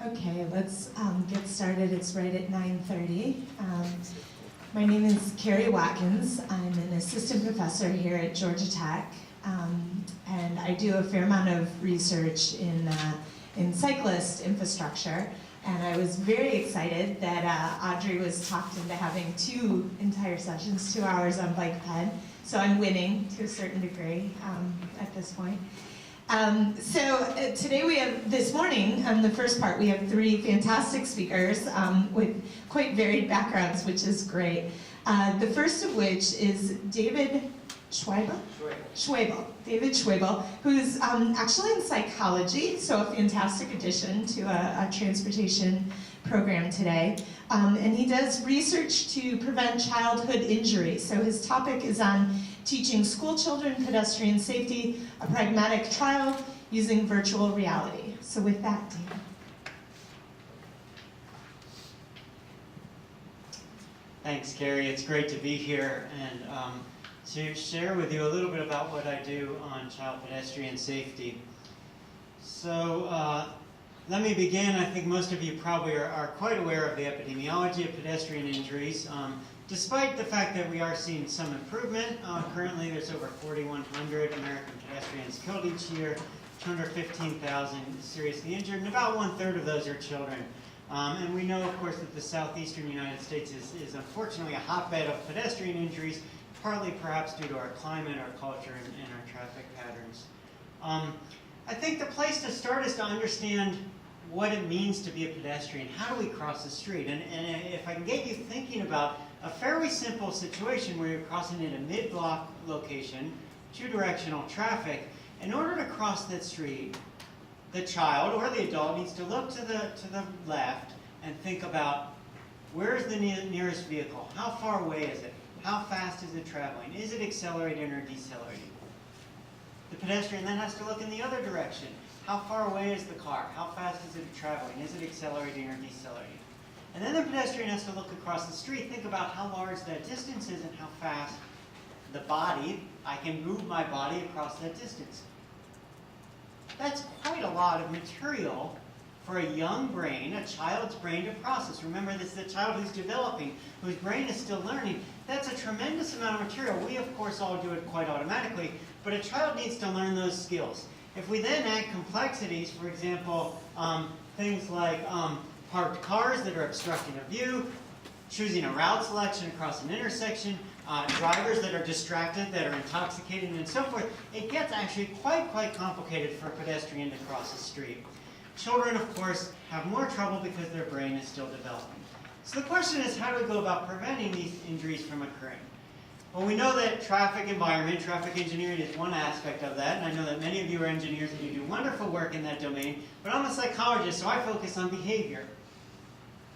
Okay, let's get started. It's right at 9:30. My name is Carrie Watkins. I'm an assistant professor here at Georgia Tech, and I do a fair amount of research in cyclist infrastructure. And I was very excited that Audrey was talked into having 2 entire sessions, 2 hours on bike ped. So I'm winning to a certain degree at this point. Today we have, this morning, the first part, we have 3 fantastic speakers with quite varied backgrounds, which is great. The first of which is David Schwebel? Schwebel. David Schwebel, who's actually in psychology, so a fantastic addition to a transportation program today. And he does research to prevent childhood injury. So his topic is on teaching school children pedestrian safety, a pragmatic trial using virtual reality. So with that, David. Thanks, Carrie. It's great to be here and to share with you a little bit about what I do on child pedestrian safety. So let me begin. I think most of you probably are quite aware of the epidemiology of pedestrian injuries. Despite the fact that we are seeing some improvement, currently there's over 4,100 American pedestrians killed each year, 215,000 seriously injured, and about 1/3 of those are children. And we know, of course, that the Southeastern United States is unfortunately a hotbed of pedestrian injuries, partly perhaps due to our climate, our culture, and our traffic patterns. I think the place to start is to understand what it means to be a pedestrian. How do we cross the street? And if I can get you thinking about a fairly simple situation where you're crossing in a mid-block location, 2-directional traffic, in order to cross that street, the child or the adult needs to look to the left and think about, where's the nearest vehicle? How far away is it? How fast is it traveling? Is it accelerating or decelerating? The pedestrian then has to look in the other direction. How far away is the car? How fast is it traveling? Is it accelerating or decelerating? And then the pedestrian has to look across the street, think about how large that distance is and how fast the body, I can move my body across that distance. That's quite a lot of material for a young brain, a child's brain to process. Remember, this is a child who's developing, whose brain is still learning. That's a tremendous amount of material. We, of course, all do it quite automatically, but a child needs to learn those skills. If we then add complexities, for example, things like parked cars that are obstructing a view, choosing a route selection across an intersection, drivers that are distracted, that are intoxicated, and so forth, it gets actually quite complicated for a pedestrian to cross the street. Children, of course, have more trouble because their brain is still developing. So the question is, how do we go about preventing these injuries from occurring? Well, we know that traffic environment, traffic engineering is one aspect of that, and I know that many of you are engineers and you do wonderful work in that domain, but I'm a psychologist, so I focus on behavior.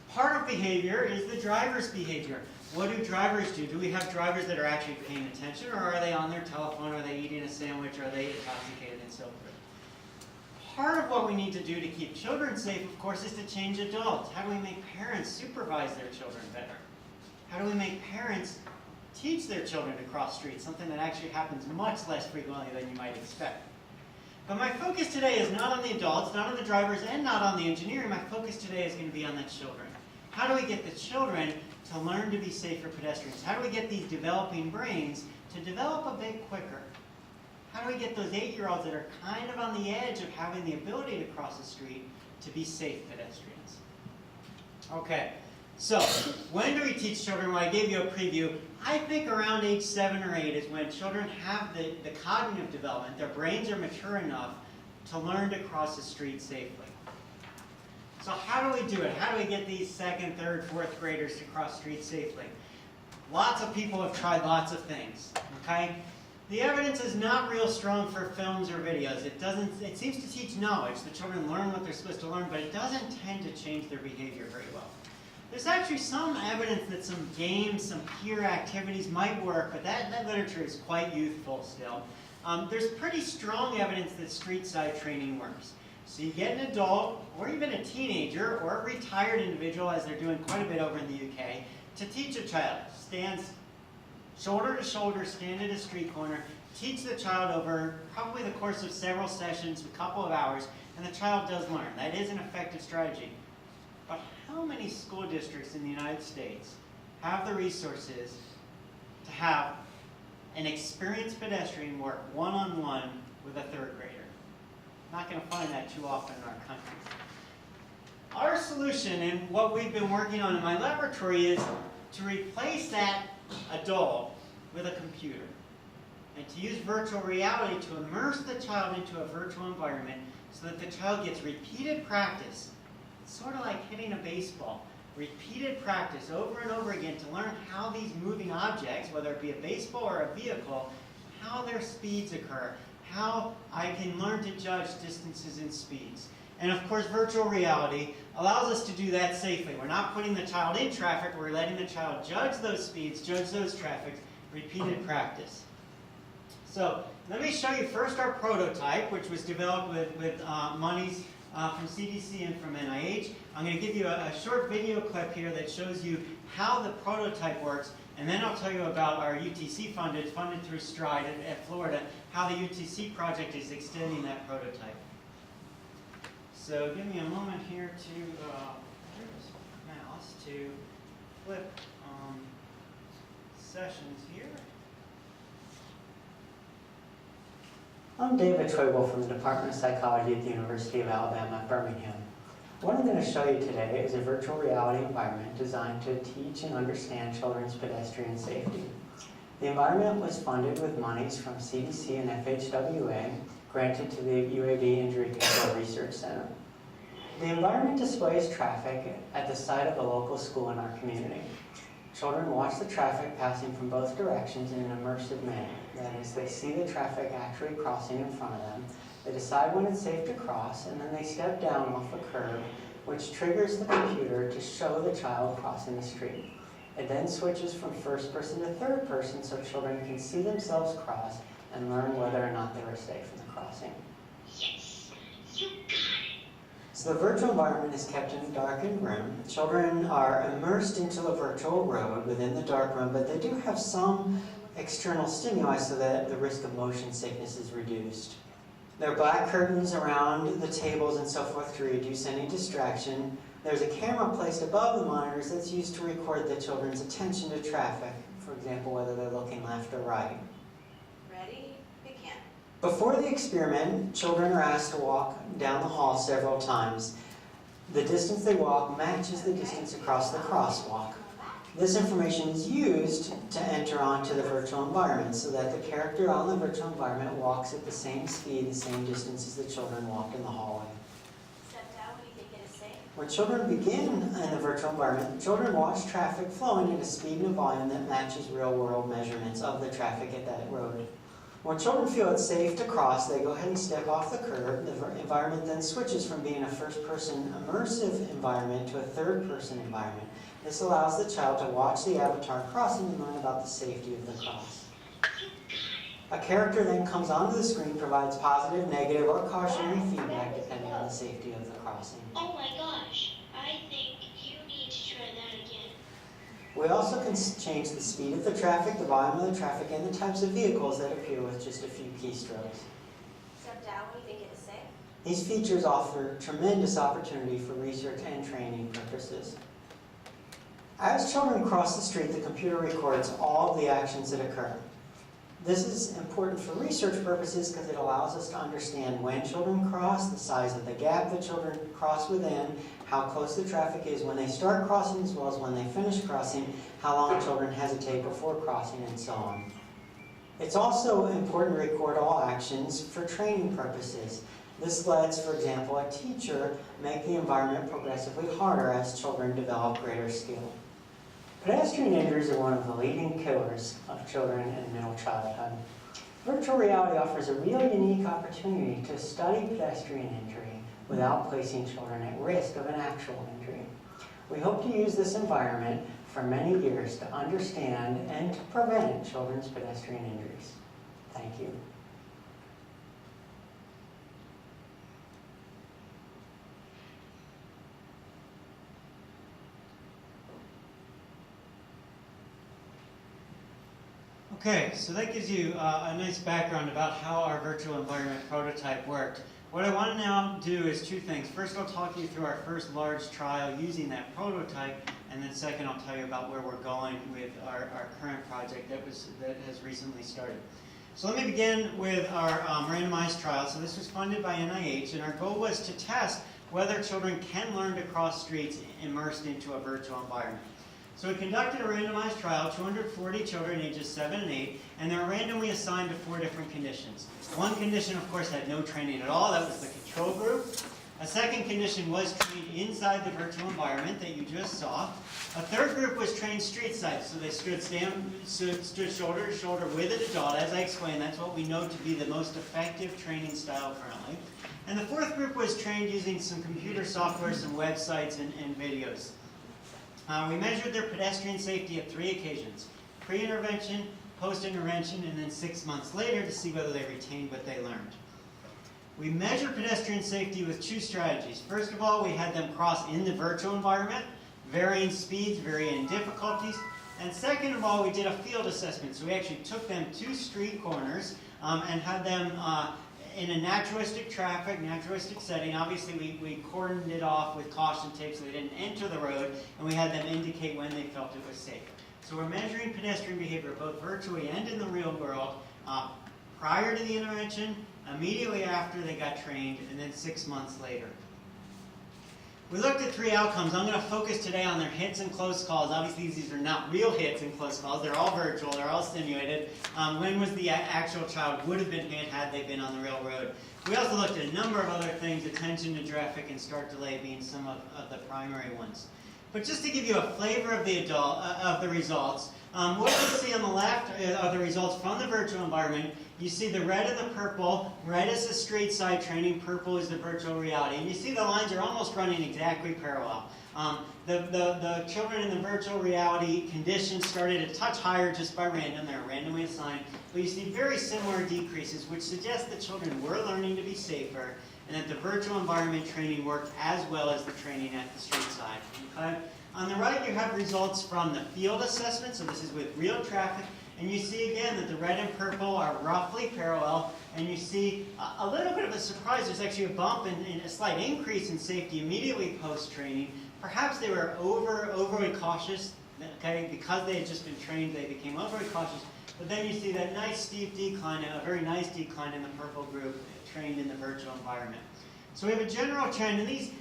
Part of behavior is the driver's behavior. What do drivers do? Do we have drivers that are actually paying attention, or are they on their telephone, are they eating a sandwich, or are they intoxicated, and so forth? Part of what we need to do to keep children safe, of course, is to change adults. How do we make parents supervise their children better? How do we make parents teach their children to cross streets, something that actually happens much less frequently than you might expect? But my focus today is not on the adults, not on the drivers, and not on the engineering. My focus today is going to be on the children. How do we get the children to learn to be safer pedestrians? How do we get these developing brains to develop a bit quicker? How do we get those 8-year-olds that are kind of on the edge of having the ability to cross the street to be safe pedestrians? Okay, so when do we teach children? Well, I gave you a preview. I think around age 7 or 8 is when children have the cognitive development. Their brains are mature enough to learn to cross the street safely. So how do we do it? How do we get these 2nd, 3rd, 4th graders to cross streets safely? Lots of people have tried lots of things, okay? The evidence is not real strong for films or videos. It seems to teach knowledge. The children learn what they're supposed to learn, but it doesn't tend to change their behavior very well. There's actually some evidence that some games, some peer activities might work, but that literature is quite youthful still. There's pretty strong evidence that street-side training works. So you get an adult, or even a teenager, or a retired individual, as they're doing quite a bit over in the UK, to teach a child. Stands shoulder to shoulder, stand at a street corner, teach the child over probably the course of several sessions, a couple of hours, and the child does learn. That is an effective strategy. But how many school districts in the United States have the resources to have an experienced pedestrian work one-on-one with a third grader? Not going to find that too often in our country. Our solution, and what we've been working on in my laboratory, is to replace that adult with a computer, and to use virtual reality to immerse the child into a virtual environment so that the child gets repeated practice. It's sort of like hitting a baseball. Repeated practice over and over again to learn how these moving objects, whether it be a baseball or a vehicle, how their speeds occur, how I can learn to judge distances and speeds. And of course, virtual reality allows us to do that safely. We're not putting the child in traffic, we're letting the child judge those speeds, judge those traffics, repeated practice. So let me show you first our prototype, which was developed with monies from CDC and from NIH. I'm going to give you a short video clip here that shows you how the prototype works, and then I'll tell you about our UTC funded through STRIDE at Florida, how the UTC project is extending that prototype. So give me a moment here to, mouse, to flip sessions here. I'm David Schwebel from the Department of Psychology at the University of Alabama at Birmingham. What I'm going to show you today is a virtual reality environment designed to teach and understand children's pedestrian safety. The environment was funded with monies from CDC and FHWA, granted to the UAB Injury Control Research Center. The environment displays traffic at the site of a local school in our community. Children watch the traffic passing from both directions in an immersive manner. That is, they see the traffic actually crossing in front of them. They decide when it's safe to cross, and then they step down off a curb, which triggers the computer to show the child crossing the street. It then switches from first person to third person so children can see themselves cross and learn whether or not they were safe in the crossing. Yes, you got it. So the virtual environment is kept in a darkened room. Children are immersed into a virtual road within the dark room, but they do have some external stimuli so that the risk of motion sickness is reduced. There are black curtains around the tables and so forth to reduce any distraction. There's a camera placed above the monitors that's used to record the children's attention to traffic, for example, whether they're looking left or right. Ready? Begin. Before the experiment, children are asked to walk down the hall several times. The distance they walk matches the distance across the crosswalk. This information is used to enter onto the virtual environment so that the character on the virtual environment walks at the same speed, the same distance as the children walk in the hallway. Step down when you think it is safe. When children begin in the virtual environment, children watch traffic flowing at a speed and a volume that matches real-world measurements of the traffic at that road. When children feel it's safe to cross, they go ahead and step off the curb. The environment then switches from being a first-person immersive environment to a third-person environment. This allows the child to watch the avatar crossing and learn about the safety of the cross. A character then comes onto the screen, provides positive, negative, or cautionary feedback depending on the safety of the crossing. Oh my gosh, I think you need to try that again. We also can change the speed of the traffic, the volume of the traffic, and the types of vehicles that appear with just a few keystrokes. Step down when you think it is safe. These features offer tremendous opportunity for research and training purposes. As children cross the street, the computer records all of the actions that occur. This is important for research purposes because it allows us to understand when children cross, the size of the gap that children cross within, how close the traffic is when they start crossing as well as when they finish crossing, how long children hesitate before crossing, and so on. It's also important to record all actions for training purposes. This lets, for example, a teacher make the environment progressively harder as children develop greater skill. Pedestrian injuries are one of the leading killers of children in middle childhood. Virtual reality offers a really unique opportunity to study pedestrian injury without placing children at risk of an actual injury. We hope to use this environment for many years to understand and to prevent children's pedestrian injuries. Thank you. Okay, so that gives you a nice background about how our virtual environment prototype worked. What I want to now do is two things. First, I'll talk you through our first large trial using that prototype, and then second, I'll tell you about where we're going with our current project that has recently started. So let me begin with our randomized trial. So this was funded by NIH, and our goal was to test whether children can learn to cross streets immersed into a virtual environment. So we conducted a randomized trial, 240 children ages 7 and 8, and they were randomly assigned to 4 different conditions. One condition, of course, had no training at all. That was the control group. A second condition was trained inside the virtual environment that you just saw. A third group was trained street side, so they stood shoulder to shoulder with an adult. As I explained, that's what we know to be the most effective training style currently. And the fourth group was trained using some computer software, some websites, and videos. We measured their pedestrian safety at 3 occasions: pre-intervention, post-intervention, and then 6 months later to see whether they retained what they learned. We measured pedestrian safety with 2 strategies. First of all, we had them cross in the virtual environment, varying speeds, varying difficulties. And second of all, we did a field assessment. So we actually took them to street corners and had them in a naturalistic traffic, naturalistic setting. Obviously, we cordoned it off with caution tape so they didn't enter the road, and we had them indicate when they felt it was safe. So we're measuring pedestrian behavior both virtually and in the real world prior to the intervention, immediately after they got trained, and then 6 months later. We looked at 3 outcomes. I'm going to focus today on their hits and close calls. Obviously, these are not real hits and close calls. They're all virtual. They're all simulated. When was the actual child would have been hit had they been on the real road? We also looked at a number of other things, attention to traffic and start delay being some of the primary ones. But just to give you a flavor of the results, what you see on the left are the results from the virtual environment. You see the red and the purple. Red is the street side training, purple is the virtual reality. And you see the lines are almost running exactly parallel. The children in the virtual reality conditions started a touch higher just by random. They're randomly assigned. But you see very similar decreases, which suggests that children were learning to be safer and that the virtual environment training worked as well as the training at the street side. Okay? On the right, you have results from the field assessment. So this is with real traffic. And you see again that the red and purple are roughly parallel. And you see a little bit of a surprise. There's actually a bump and a slight increase in safety immediately post-training. Perhaps they were overly cautious. Okay? Because they had just been trained, they became overly cautious. But then you see that nice steep decline, a very nice decline in the purple group trained in the virtual environment. So we have a general trend, and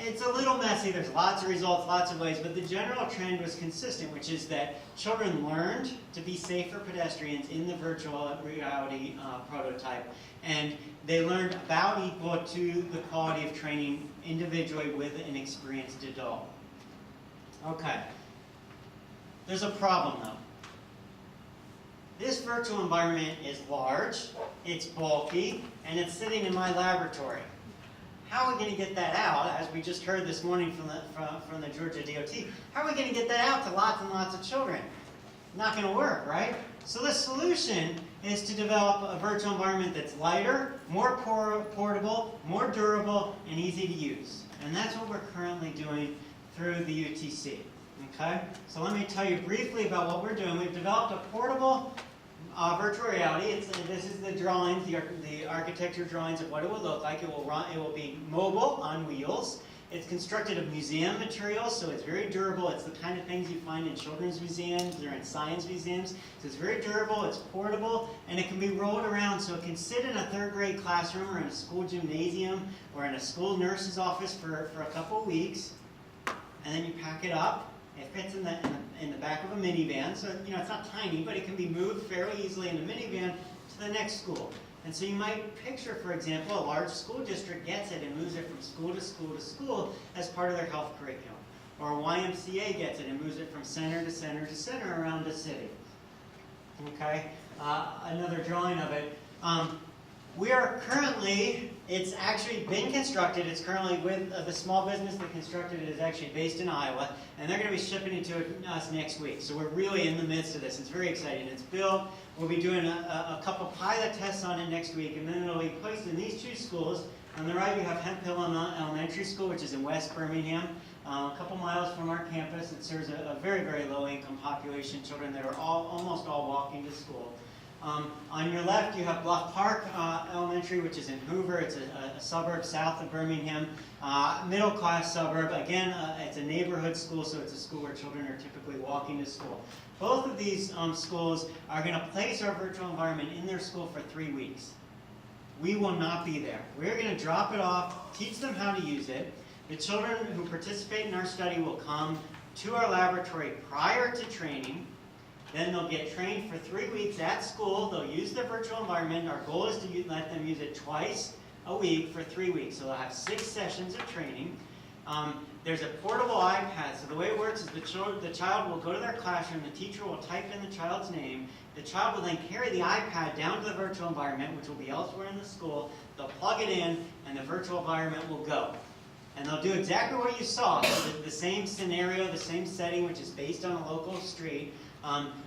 it's a little messy. There's lots of results, lots of ways, but the general trend was consistent, which is that children learned to be safer pedestrians in the virtual reality prototype, and they learned about equal to the quality of training individually with an experienced adult. Okay. There's a problem, though. This virtual environment is large, it's bulky, and it's sitting in my laboratory. How are we going to get that out, as we just heard this morning from the Georgia DOT? How are we going to get that out to lots and lots of children? Not going to work, right? So the solution is to develop a virtual environment that's lighter, more portable, more durable, and easy to use. And that's what we're currently doing through the UTC. Okay? So let me tell you briefly about what we're doing. We've developed a portable virtual reality. This is the drawings, the architecture drawings of what it will look like. It will be mobile on wheels. It's constructed of museum materials, so it's very durable. It's the kind of things you find in children's museums or in science museums. So it's very durable, it's portable, and it can be rolled around, so it can sit in a 3rd grade classroom or in a school gymnasium or in a school nurse's office for a couple of weeks, and then you pack it up. It fits in the back of a minivan, so it's not tiny, but it can be moved fairly easily in a minivan to the next school. And so you might picture, for example, a large school district gets it and moves it from school to school to school as part of their health curriculum. Or a YMCA gets it and moves it from center to center to center around the city. Okay, another drawing of it. We are currently, it's actually been constructed, it's currently with the small business that constructed it is actually based in Iowa, and they're going to be shipping it to us next week. So we're really in the midst of this. It's very exciting. It's built. We'll be doing a couple pilot tests on it next week, and then it'll be placed in these 2 schools. On the right, you have Hemp Hill Elementary School, which is in West Birmingham. a couple miles from our campus. It serves a very, very low-income population, children that are almost all walking to school. On your left, you have Bluff Park Elementary, which is in Hoover. It's a suburb south of Birmingham, middle-class suburb. Again, it's a neighborhood school, so it's a school where children are typically walking to school. Both of these schools are going to place our virtual environment in their school for 3 weeks. We will not be there. We're going to drop it off, teach them how to use it. The children who participate in our study will come to our laboratory prior to training. Then they'll get trained for 3 weeks at school. They'll use the virtual environment. Our goal is to let them use it twice a week for 3 weeks. So they'll have 6 sessions of training. There's a portable iPad. So the way it works is the child will go to their classroom. The teacher will type in the child's name. The child will then carry the iPad down to the virtual environment, which will be elsewhere in the school. They'll plug it in, and the virtual environment will go. And they'll do exactly what you saw. So the same scenario, the same setting, which is based on a local street.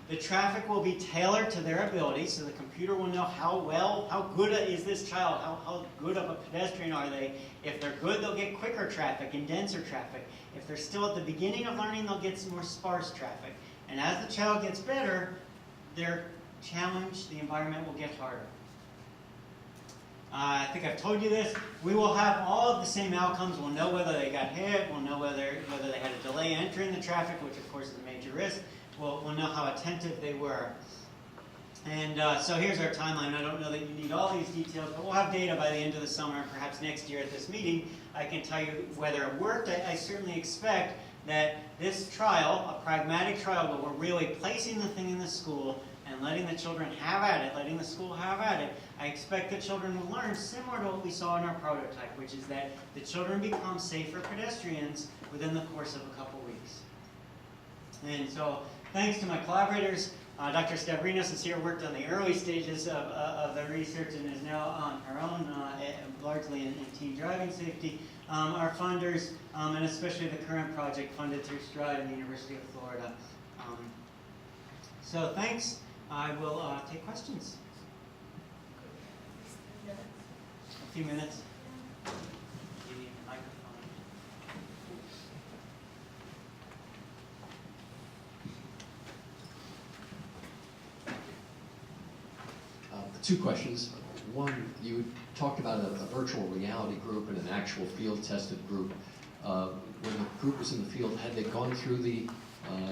The traffic will be tailored to their ability, so the computer will know how good is this child, how good of a pedestrian are they. If they're good, they'll get quicker traffic and denser traffic. If they're still at the beginning of learning, they'll get some more sparse traffic. And as the child gets better, their challenge, the environment will get harder. I think I've told you this. We will have all of the same outcomes. We'll know whether they got hit. We'll know whether they had a delay entering the traffic, which of course is a major risk. We'll know how attentive they were. And so here's our timeline. I don't know that you need all these details, but we'll have data by the end of the summer, perhaps next year at this meeting. I can tell you whether it worked. I certainly expect that this trial, a pragmatic trial, where we're really placing the thing in the school and letting the children have at it, letting the school have at it, I expect the children will learn similar to what we saw in our prototype, which is that the children become safer pedestrians within the course of a couple weeks. And so, thanks to my collaborators, Dr. Stavrinos is here, worked on the early stages of the research and is now on her own, largely in teen driving safety. Our funders, and especially the current project funded through Stride and the University of Florida. So thanks. I will take questions. A few minutes. You need a microphone. 2 questions. One, you talked about a virtual reality group and an actual field-tested group. When the group was in the field, had they gone through the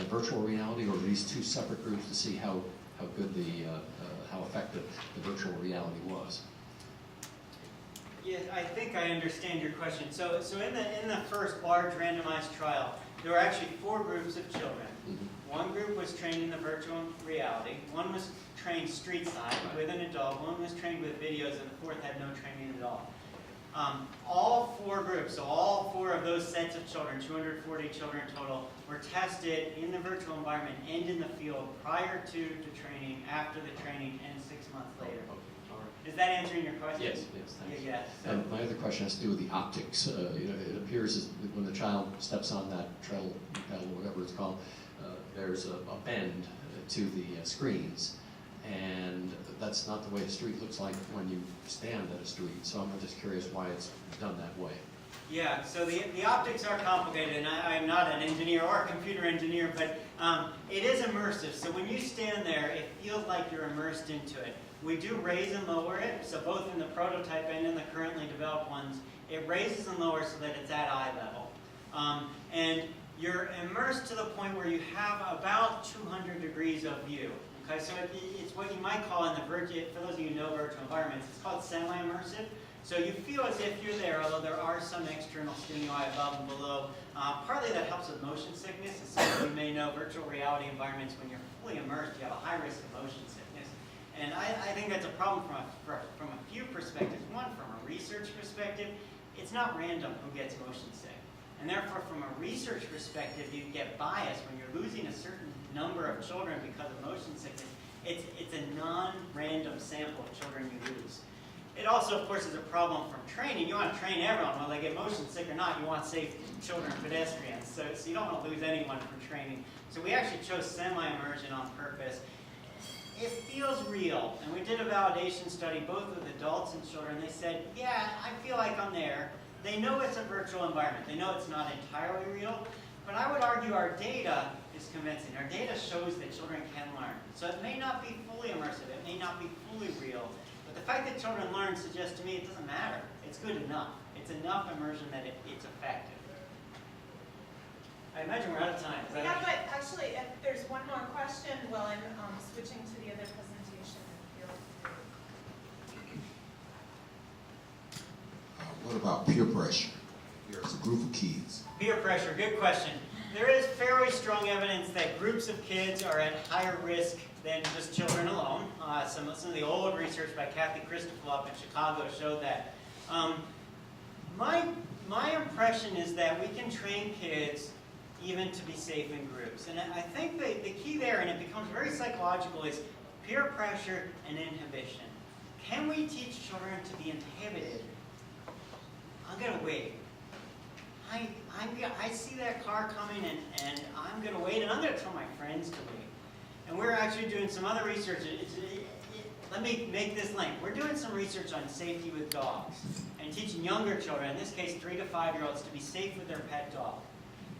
virtual reality, or were these 2 separate groups to see how good how effective the virtual reality was? Yes, I think I understand your question. So in the first large randomized trial, there were actually 4 groups of children. Mm-hmm. One group was trained in the virtual reality. One was trained street side with an adult. One was trained with videos, and the 4th had no training at all. All 4 groups, so all 4 of those sets of children, 240 children total, were tested in the virtual environment and in the field prior to training, after the training, and 6 months later. Is that answering your question? Yes, thanks. Yeah. So. And my other question has to do with the optics. It appears as when the child steps on that treadle, whatever it's called, there's a bend to the screens, and that's not the way a street looks like when you stand at a street. So I'm just curious why it's done that way. Yeah, so the optics are complicated, and I'm not an engineer or a computer engineer, but it is immersive. So when you stand there, it feels like you're immersed into it. We do raise and lower it, so both in the prototype and in the currently developed ones, it raises and lowers so that it's at eye level. And you're immersed to the point where you have about 200 degrees of view. Okay, so it's what you might call in the for those of you who know virtual environments, it's called semi-immersive. So you feel as if you're there, although there are some external stimuli above and below. Partly that helps with motion sickness. As some of you may know, virtual reality environments, when you're fully immersed, you have a high risk of motion sickness. And I think that's a problem from a few perspectives. One, from a research perspective, it's not random who gets motion sick. And therefore, from a research perspective, you get bias when you're losing a certain number of children because of motion sickness. It's a non-random sample of children you lose. It also, of course, is a problem from training. You want to train everyone, whether they get motion sick or not. You want safe children and pedestrians. So you don't want to lose anyone from training. So we actually chose semi-immersion on purpose. It feels real. And we did a validation study, both with adults and children. They said, yeah, I feel like I'm there. they know it's a virtual environment. They know it's not entirely real, but I would argue our data is convincing. Our data shows that children can learn. So it may not be fully immersive, it may not be fully real, but the fact that children learn suggests to me it doesn't matter. It's good enough. It's enough immersion that it's effective. I imagine we're out of time. Yeah, but actually, if there's one more question while I'm switching to the other presentation. What about peer pressure? There's a group of kids. Peer pressure, good question. There is fairly strong evidence that groups of kids are at higher risk than just children alone. Some of the old research by Kathy Christoffel up in Chicago showed that. My impression is that we can train kids even to be safe in groups. And I think the key there, and it becomes very psychological, is peer pressure and inhibition. Can we teach children to be inhibited? I'm going to wait. I see that car coming and I'm going to wait, and I'm going to tell my friends to wait. And we're actually doing some other research. Let me make this link. We're doing some research on safety with dogs and teaching younger children, in this case 3 to 5-year-olds, to be safe with their pet dog.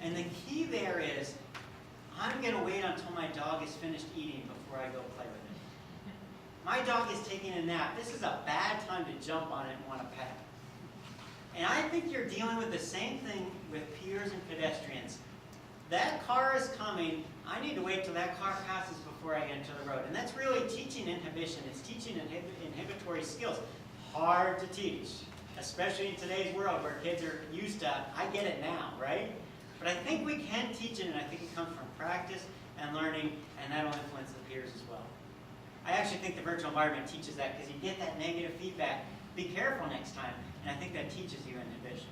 And the key there is, I'm going to wait until my dog is finished eating before I go play with it. My dog is taking a nap. This is a bad time to jump on it and want to pet it. And I think you're dealing with the same thing with peers and pedestrians. That car is coming. I need to wait till that car passes before I enter the road. And that's really teaching inhibition. It's teaching inhibitory skills. Hard to teach, especially in today's world where kids are used to, I get it now, right? But I think we can teach it, and I think it comes from practice and learning, and that'll influence the peers as well. I actually think the virtual environment teaches that because you get that negative feedback. Be careful next time, and I think that teaches you inhibition.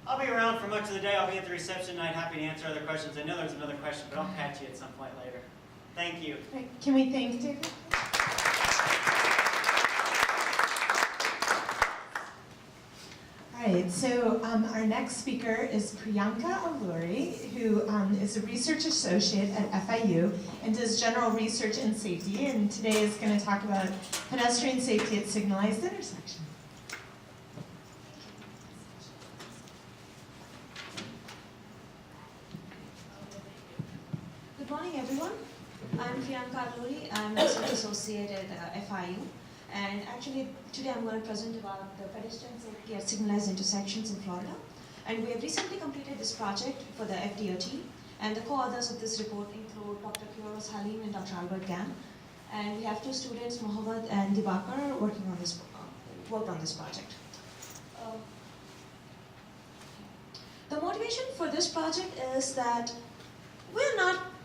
I'll be around for much of the day. I'll be at the reception tonight, happy to answer other questions. I know there's another question, but I'll catch you at some point later. Thank you. Can we thank David? All right, so our next speaker is Priyanka Alluri, who is a research associate at FIU and does general research in safety, and today is going to talk about pedestrian safety at signalized intersections. Good morning, everyone. I'm Priyanka Alluri. I'm a research associate at FIU. And actually, today I'm going to present about the pedestrian safety at signalized intersections in Florida. And we have recently completed this project for the FDOT. And the co-authors of this report include Dr. Kioros Halim and Dr. Albert Gan. And we have 2 students, Mohammed and Dibakar, worked on this project. The motivation for this project is that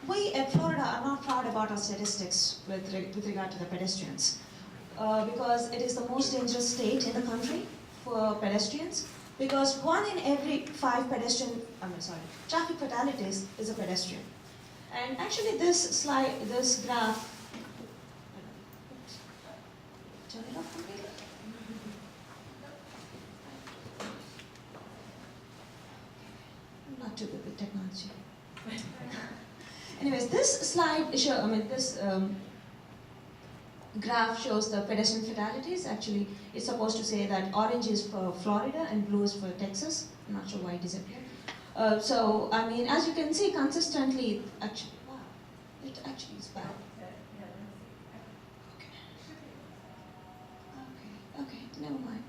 we at Florida are not proud about our statistics with regard to the pedestrians. Because it is the most dangerous state in the country for pedestrians, because 1 in every 5 traffic fatalities is a pedestrian. And actually this graph, turn it off completely. I'm not too good with technology. Anyways, this slide graph shows the pedestrian fatalities. Actually, it's supposed to say that orange is for Florida and blue is for Texas. I'm not sure why it disappeared. So, I mean, as you can see, consistently, actually, wow, it actually is bad. Okay, never mind.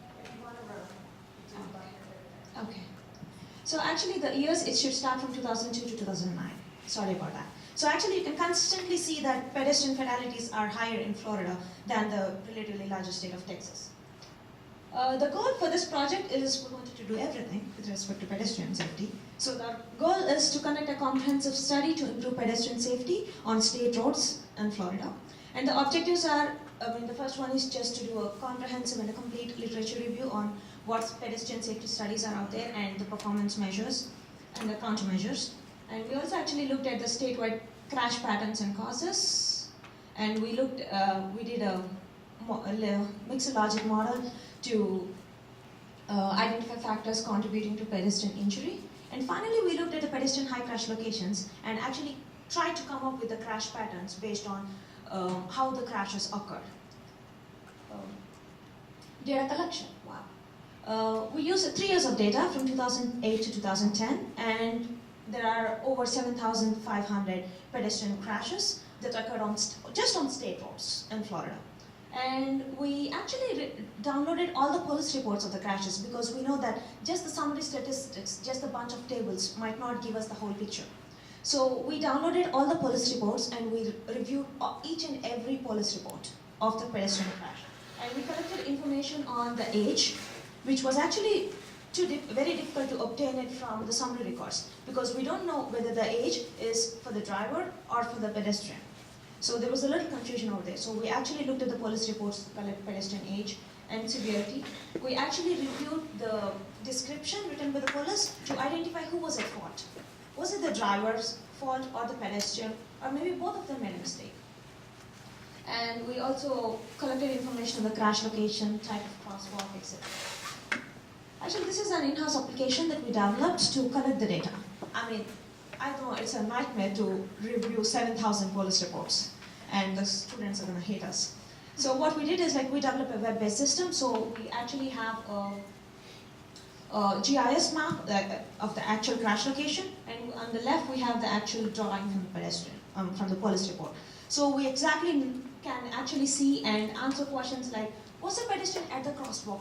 Okay. So actually, the years, it should start from 2002 to 2009. Sorry about that. So actually, you can consistently see that pedestrian fatalities are higher in Florida than the relatively larger state of Texas. The goal for this project is we wanted to do everything with respect to pedestrian safety. So the goal is to conduct a comprehensive study to improve pedestrian safety on state roads in Florida. And the objectives are, the first one is just to do a comprehensive and a complete literature review on what pedestrian safety studies are out there and the performance measures and the countermeasures. And we also actually looked at the statewide crash patterns and causes. And we did a mixologic model to identify factors contributing to pedestrian injury. And finally, we looked at the pedestrian high crash locations and actually tried to come up with the crash patterns based on how the crashes occurred. Data collection, wow. We use 3 years of data from 2008 to 2010, and there are over 7,500 pedestrian crashes that occurred just on state roads in Florida. And we actually downloaded all the police reports of the crashes because we know that just the summary statistics, just a bunch of tables, might not give us the whole picture. So we downloaded all the police reports and we reviewed each and every police report of the pedestrian crash. And we collected information on the age, which was actually very difficult to obtain it from the summary records because we don't know whether the age is for the driver or for the pedestrian. So there was a little confusion over there. So we actually looked at the police reports to collect pedestrian age and severity. We actually reviewed the description written by the police to identify who was at fault. Was it the driver's fault or the pedestrian, or maybe both of them made a mistake? And we also collected information on the crash location, type of crosswalk, etc. Actually, this is an in-house application that we developed to collect the data. I mean, I know it's a nightmare to review 7,000 police reports, and the students are going to hate us. So what we did is we developed a web-based system. So we actually have a GIS map of the actual crash location, and on the left we have the actual drawing from the pedestrian, from the police report. So we exactly can actually see and answer questions like, was the pedestrian at the crosswalk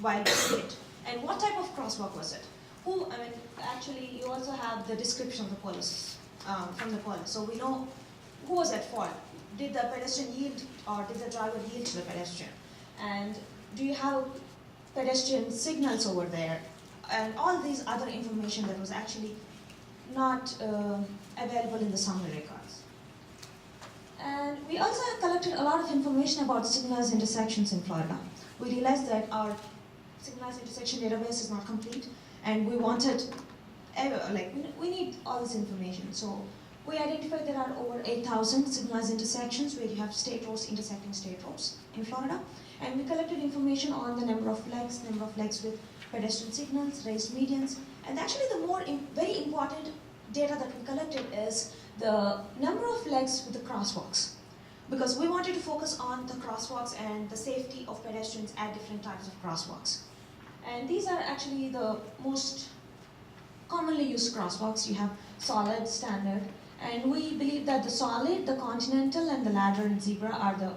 while doing it? And what type of crosswalk was it? Actually, you also have the description of the police, from the police. So we know who was at fault. Did the pedestrian yield or did the driver yield to the pedestrian? And do you have pedestrian signals over there? And all these other information that was actually not available in the summary records. And we also collected a lot of information about signalized intersections in Florida. We realized that our signalized intersection database is not complete, and we wanted, we need all this information. So we identified there are over 8,000 signalized intersections where you have state roads intersecting state roads in Florida. And we collected information on the number of legs with pedestrian signals, raised medians. And actually the very important data that we collected is the number of legs with the crosswalks. Because we wanted to focus on the crosswalks and the safety of pedestrians at different types of crosswalks. And these are actually the most commonly used crosswalks. You have solid, standard, and we believe that the solid, the continental, and the ladder and zebra are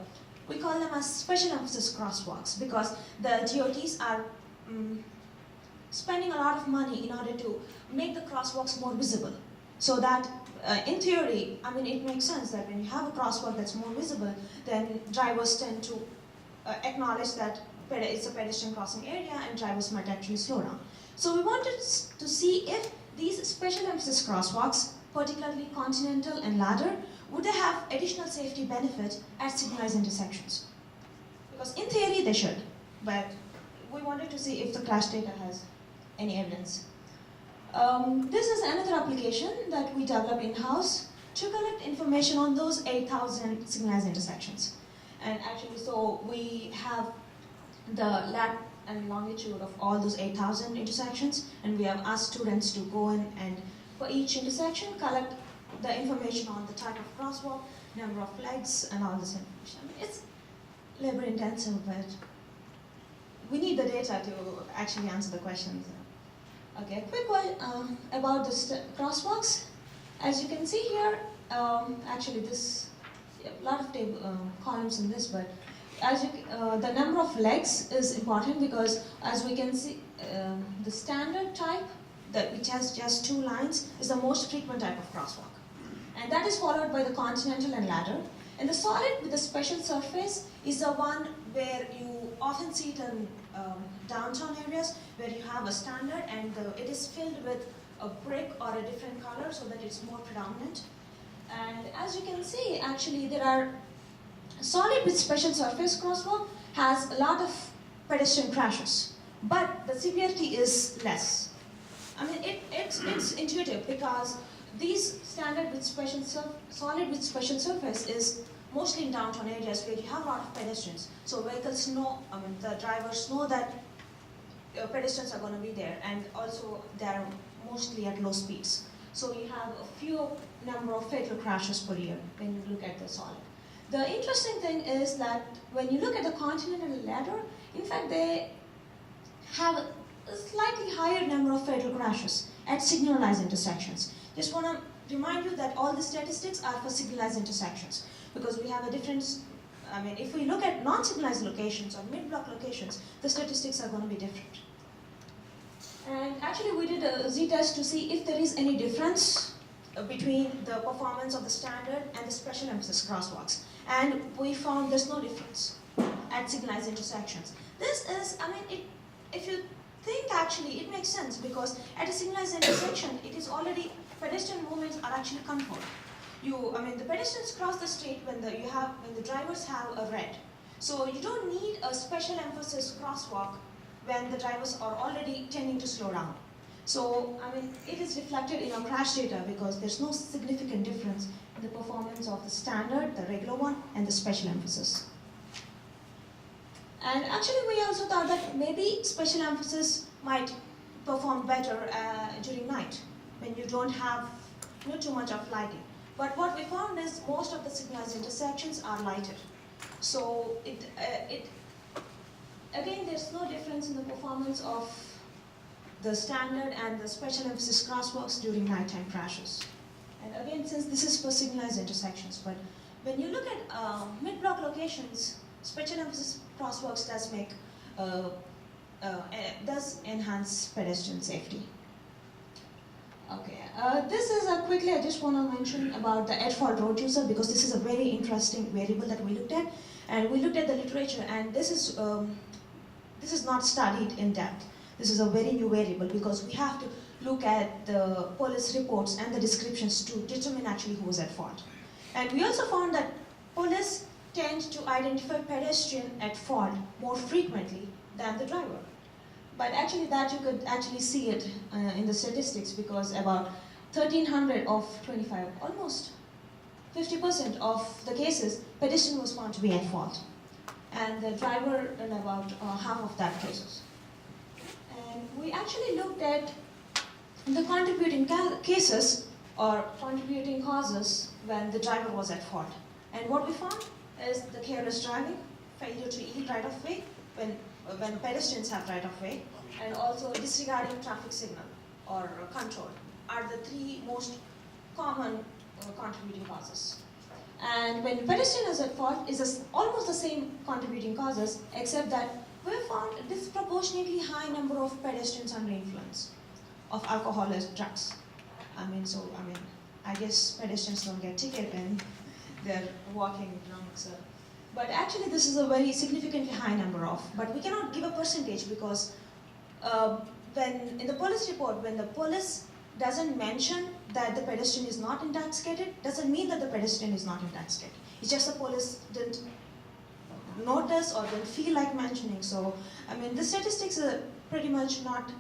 we call them as special emphasis crosswalks because the DOTs are spending a lot of money in order to make the crosswalks more visible. So that, in theory, it makes sense that when you have a crosswalk that's more visible, then drivers tend to acknowledge that it's a pedestrian crossing area and drivers might actually slow down. So we wanted to see if these special emphasis crosswalks, particularly continental and ladder, would they have additional safety benefit at signalized intersections? Because in theory they should, but we wanted to see if the crash data has any evidence. This is another application that we developed in-house to collect information on those 8,000 signalized intersections. And actually, so we have the lat and longitude of all those 8,000 intersections, and we have asked students to go in and for each intersection collect the information on the type of crosswalk, number of legs, and all this information. It's labor intensive, but we need the data to actually answer the questions. Okay, a quick one about the crosswalks. As you can see here, actually a lot of columns in this, but the number of legs is important because as we can see, the standard type, which has just 2 lines, is the most frequent type of crosswalk. And that is followed by the continental and ladder. And the solid with the special surface is the one where you often see it in downtown areas where you have a standard and it is filled with a brick or a different color so that it's more predominant. And as you can see, actually there are solid with special surface crosswalk has a lot of pedestrian crashes, but the severity is less. It's intuitive because these standard with special solid with special surface is mostly in downtown areas where you have a lot of pedestrians. So vehicles know, the drivers know that pedestrians are going to be there, and also they are mostly at low speeds. So you have a few number of fatal crashes per year when you look at the solid. The interesting thing is that when you look at the continental ladder, in fact they have a slightly higher number of fatal crashes at signalized intersections. Just want to remind you that all the statistics are for signalized intersections, because we have a difference. I mean, if we look at non-signalized locations or mid-block locations, the statistics are going to be different. And actually, we did a z-test to see if there is any difference between the performance of the standard and the special emphasis crosswalks. And we found there's no difference at signalized intersections. This is, I mean, if you think actually, it makes sense, because at a signalized intersection, it is already, pedestrian movements are actually controlled. The pedestrians cross the street when the drivers have a red. So you don't need a special emphasis crosswalk when the drivers are already tending to slow down. So, I mean, it is reflected in our crash data because there's no significant difference in the performance of the standard, the regular one, and the special emphasis. And actually, we also thought that maybe special emphasis might perform better during night when you don't have too much of lighting. But what we found is most of the signalized intersections are lighted. So again, there's no difference in the performance of the standard and the special emphasis crosswalks during nighttime crashes. And again, since this is for signalized intersections, but when you look at mid-block locations, special emphasis crosswalks does enhance pedestrian safety. Okay, this is quickly, I just want to mention about the at-fault road user, because this is a very interesting variable that we looked at. And we looked at the literature, and this is not studied in depth. This is a very new variable, because we have to look at the police reports and the descriptions to determine actually who was at fault. And we also found that police tend to identify pedestrian at fault more frequently than the driver. But actually that you could actually see it in the statistics, because about 1,300 of 25, almost 50% of the cases, pedestrian was found to be at fault. And the driver in about half of that cases. And we actually looked at the contributing cases or contributing causes when the driver was at fault. And what we found is the careless driving, failure to yield right of way when pedestrians have right of way, and also disregarding traffic signal or control are the three most common contributing causes. And when pedestrian is at fault, is almost the same contributing causes, except that we found a disproportionately high number of pedestrians under influence of alcohol or drugs. I guess pedestrians don't get ticket when they're walking drunk. So. But actually, this is a very significantly high number of. But we cannot give a percentage, because when in the police report, when the police doesn't mention that the pedestrian is not intoxicated, doesn't mean that the pedestrian is not intoxicated. It's just the police didn't notice or didn't feel like mentioning. So, the statistics are pretty much not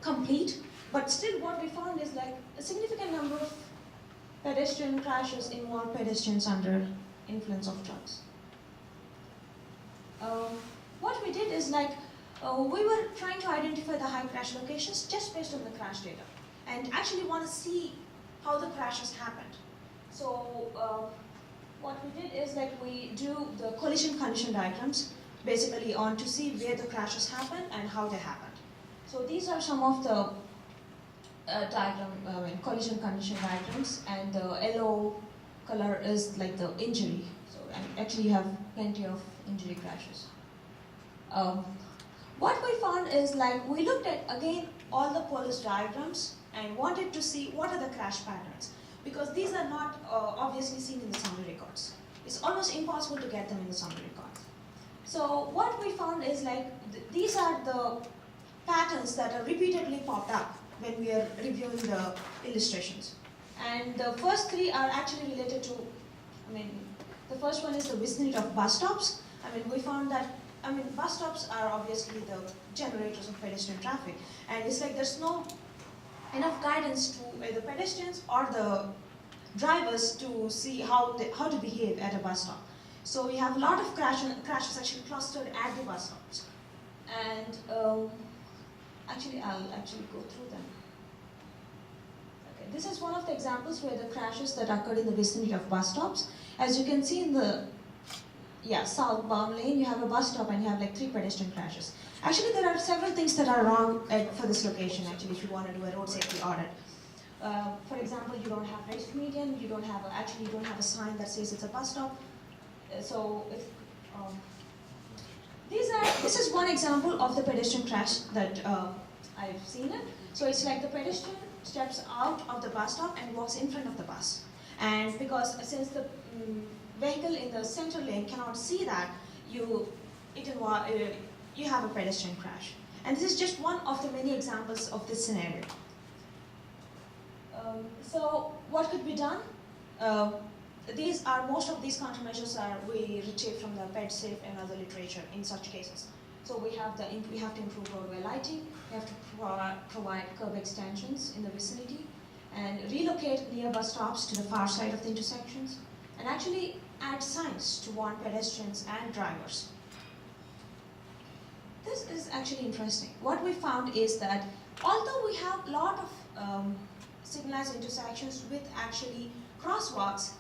complete, but still what we found is like a significant number of pedestrian crashes involve pedestrians under influence of drugs. What we did is we were trying to identify the high crash locations just based on the crash data, and actually want to see how the crashes happened. So what we did is we do the collision condition diagrams basically on to see where the crashes happened and how they happened. So these are some of the collision condition diagrams, and the yellow color is the injury. So actually you have plenty of injury crashes. What we found is we looked at again all the police diagrams and wanted to see what are the crash patterns, because these are not obviously seen in the summary records. It's almost impossible to get them in the summary records. So what we found is these are the patterns that are repeatedly popped up when we are reviewing the illustrations. And the first three are actually related to, the first one is the vicinity of bus stops. We found that, bus stops are obviously the generators of pedestrian traffic. And it's there's no enough guidance to either pedestrians or the drivers to see how to behave at a bus stop. So we have a lot of crashes actually clustered at the bus stops. And I'll actually go through them. Okay, this is one of the examples where the crashes that occurred in the vicinity of bus stops. As you can see in the yeah, southbound lane, you have a bus stop and you have like 3 pedestrian crashes. Actually, there are several things that are wrong for this location, actually, if you want to do a road safety audit. For example, you don't have raised median, you don't have a sign that says it's a bus stop. So if, this is one example of the pedestrian crash that I've seen it. So it's like the pedestrian steps out of the bus stop and walks in front of the bus. And because since the vehicle in the center lane cannot see that, you have a pedestrian crash. And this is just one of the many examples of this scenario. So what could be done? Most of these countermeasures we retrieve from the PedSafe and other literature in such cases. So we have to improve roadway lighting, we have to provide curb extensions in the vicinity, and relocate near bus stops to the far side of the intersections, and actually add signs to warn pedestrians and drivers. This is actually interesting. What we found is that although we have a lot of signalized intersections with actually crosswalks,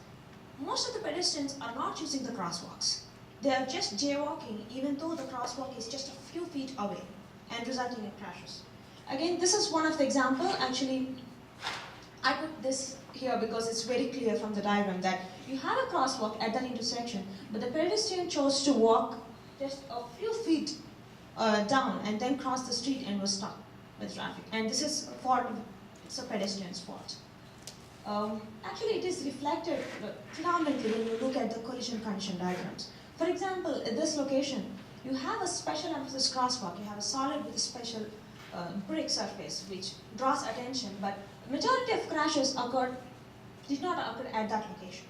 most of the pedestrians are not using the crosswalks. They are just jaywalking, even though the crosswalk is just a few feet away, and resulting in crashes. Again, this is one of the examples. Actually, I put this here because it's very clear from the diagram that you have a crosswalk at that intersection, but the pedestrian chose to walk just a few feet down and then cross the street and was stuck with traffic. And this is it's a pedestrian's fault. Actually, it is reflected predominantly when you look at the collision condition diagrams. For example, at this location, you have a special emphasis crosswalk. You have a solid with a special brick surface, which draws attention, but majority of crashes did not occur at that location.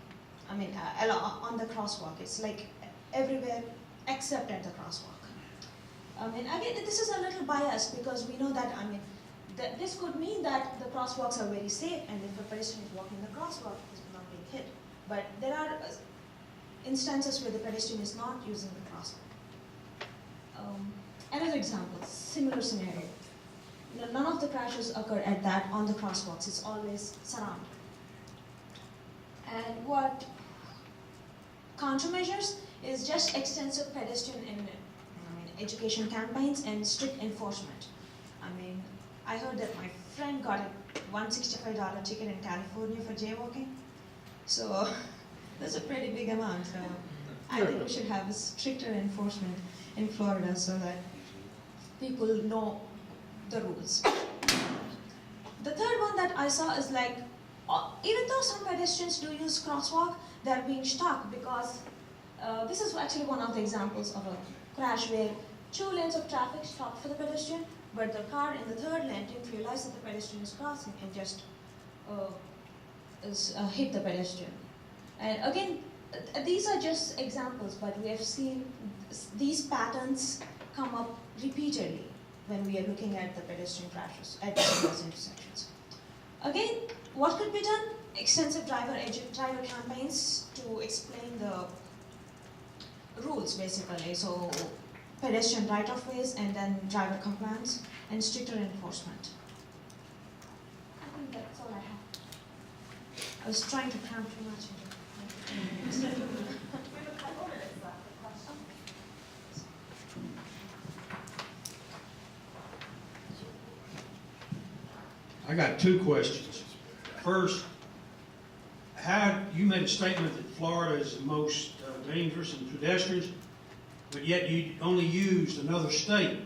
I mean, on the crosswalk. It's like everywhere except at the crosswalk. And again, this is a little biased because we know that, this could mean that the crosswalks are very safe, and if a pedestrian is walking the crosswalk, he's not being hit. But there are instances where the pedestrian is not using the crosswalk. Another example, similar scenario. None of the crashes occur on the crosswalks. It's always surrounded. And what countermeasures is just extensive pedestrian education campaigns and strict enforcement. I heard that my friend got a $165 ticket in California for jaywalking. So that's a pretty big amount. So I think we should have a stricter enforcement in Florida so that people know the rules. The third one that I saw is like, even though some pedestrians do use crosswalk, they're being stuck because this is actually one of the examples of a crash where 2 lanes of traffic stopped for the pedestrian, but the car in the 3rd lane didn't realize that the pedestrian is crossing and just hit the pedestrian. And again, these are just examples, but we have seen these patterns come up repeatedly when we are looking at the pedestrian crashes at those intersections. Again, what could be done? Extensive driver campaigns to explain the rules, basically. So pedestrian right-of-ways and then driver compliance and stricter enforcement. I think that's all I have. I was trying to cram too much into it. We have a couple minutes left for questions. I got 2 questions. First, you made a statement that Florida is the most dangerous in pedestrians, but yet you only used another state.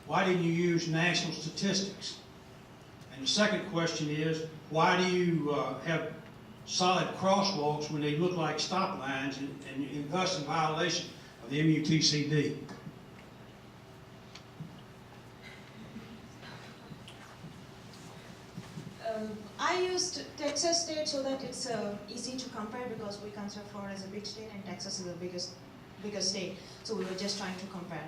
Why didn't you use national statistics? And the second question is, why do you have solid crosswalks when they look like stop lines and thus in violation of the MUTCD? I used Texas state so that it's easy to compare because we consider Florida as a big state and Texas is the biggest state. So we were just trying to compare.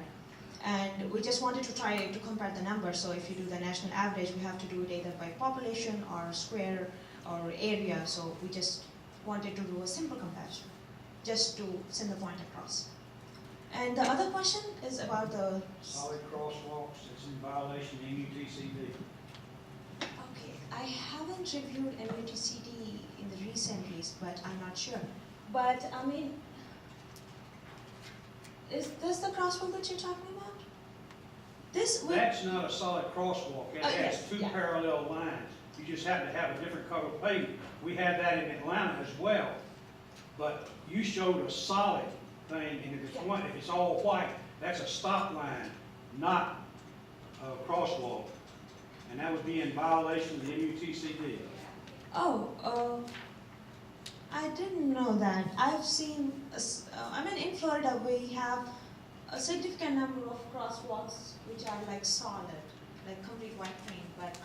And we just wanted to try to compare the numbers. So if you do the national average, we have to do it either by population or square or area. So we just wanted to do a simple comparison, just to send the point across. And the other question is about the... Solid crosswalks, it's in violation of MUTCD. Okay, I haven't reviewed MUTCD in the recent list, but I'm not sure. But Is this the crosswalk that you're talking about? This will. That's not a solid crosswalk. It Oh, has yes, two yeah. parallel lines. You just happen to have a different color pavement. We had that in Atlanta as well. But you showed a solid thing, and if it's all white, that's a stop line, not a crosswalk. And that would be in violation of the MUTCD. Oh, I didn't know that. I've seen, in Florida we have a significant number of crosswalks which are like solid, like complete white paint, but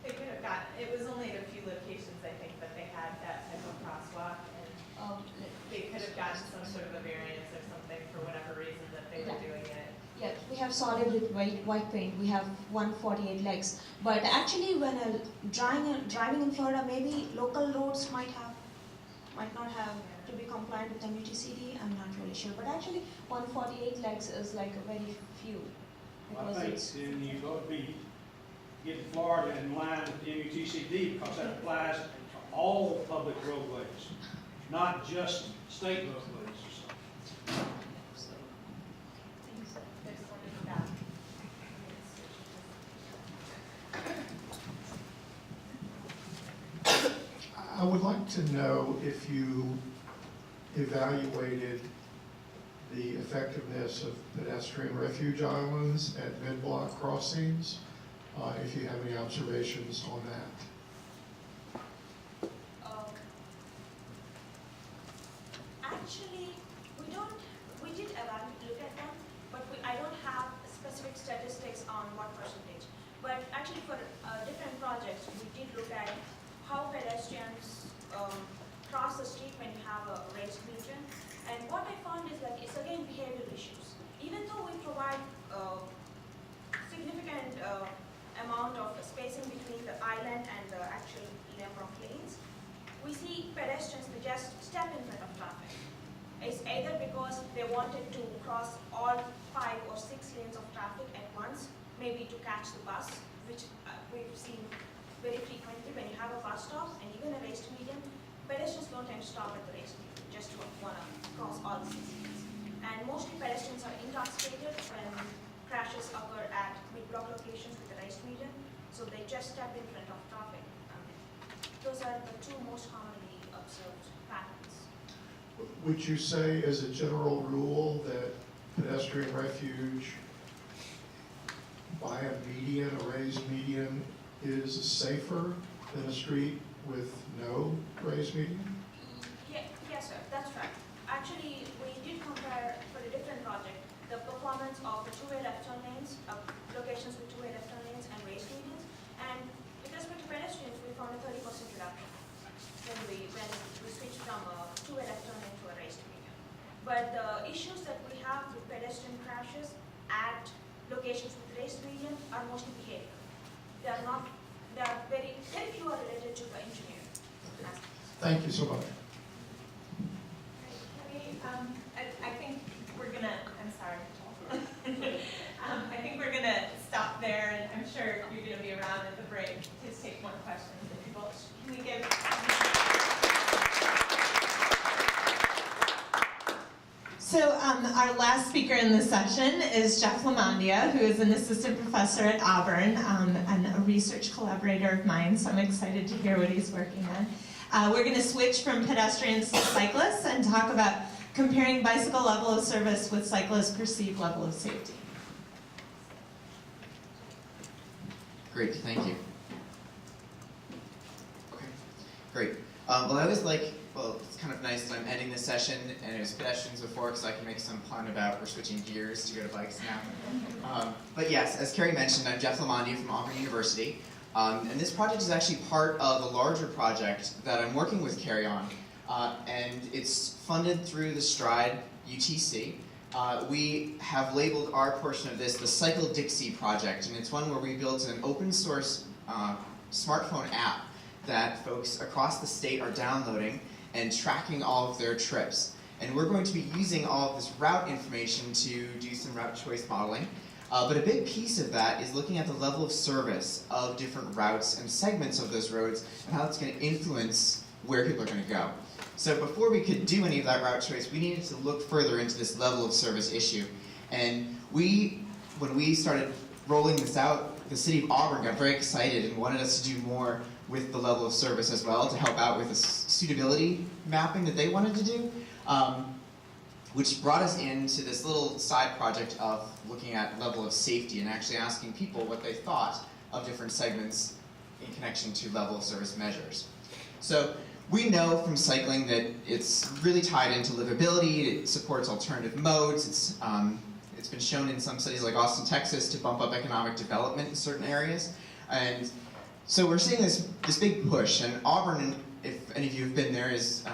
They could have gotten, it was only at a few locations, I think, that they had that type of crosswalk, and they could have gotten some sort of a variance or something for whatever reason that they were doing it. yeah, we have solid with white paint. We have 148 legs. But actually, when driving in Florida, maybe local roads might not have to be compliant with MUTCD. I'm not really sure. But actually, 148 legs is like a very few. Well, I think then you've got to be getting Florida in line with the MUTCD, because that applies to all public roadways, not just state roadways or something. There's one in the back. I would like to know if you evaluated the effectiveness of pedestrian refuge islands at mid-block crossings, if you have any observations on that. Actually, we did look at them, but I don't have specific statistics on what percentage. But actually for different projects, we did look at how pedestrians cross the street when you have a raised region. And what I found is like, it's again behavioral issues. Even though we provide significant amount of spacing between the island and the actual number of lanes, we see pedestrians, they just step in front of traffic. It's either because they wanted to cross all 5 or 6 lanes of traffic at once, maybe to catch the bus, which we've seen very frequently when you have a bus stop and even a raised median, pedestrians don't tend to stop at the raised median, just to want to cross all the 6 lanes. And mostly pedestrians are intoxicated when crashes occur at mid-block locations with the raised median, so they just step in front of traffic. Those are the two most commonly observed patterns. Would you say, as a general rule, that pedestrian refuge by a median, a raised median, is safer than a street with no raised median? Yes, sir, that's right. Actually, we did compare for a different project the performance of the two-way left turn lanes, locations with two-way left turn lanes and raised medians, and with respect to pedestrians, we found a 30% reduction when we switched from a two-way left turn lane to a raised median. But the issues that we have with pedestrian crashes at locations with raised median are mostly behavioral. They are very few are related to the engineering aspects. Thank you so much. I think we're gonna, I'm sorry. I think we're gonna stop there, and I'm sure you're gonna be around at the break to take more questions if people, can we give? So our last speaker in this session is Jeff LaMondia, who is an assistant professor at Auburn and a research collaborator of mine, so I'm excited to hear what he's working on. We're going to switch from pedestrians to cyclists and talk about comparing bicycle level of service with cyclists' perceived level of safety. Great, thank you. Okay, great. Well, I always it's kind of nice that I'm ending this session, and it was pedestrians before, so I can make some pun about we're switching gears to go to bikes now. But yes, as Carrie mentioned, I'm Jeff LaMondia from Auburn University, and this project is actually part of a larger project that I'm working with Carrie on, and it's funded through the STRIDE UTC. We have labeled our portion of this the Cycle Dixie project, and it's one where we built an open source smartphone app that folks across the state are downloading and tracking all of their trips. And we're going to be using all of this route information to do some route choice modeling. But a big piece of that is looking at the level of service of different routes and segments of those roads and how it's going to influence where people are going to go. So before we could do any of that route choice, we needed to look further into this level of service issue. And when we started rolling this out, the city of Auburn got very excited and wanted us to do more with the level of service as well to help out with the suitability mapping that they wanted to do, which brought us into this little side project of looking at level of safety and actually asking people what they thought of different segments in connection to level of service measures. So we know from cycling that it's really tied into livability, it supports alternative modes, it's been shown in some cities like Austin, Texas to bump up economic development in certain areas. And so we're seeing this big push, and Auburn, if any of you have been there, is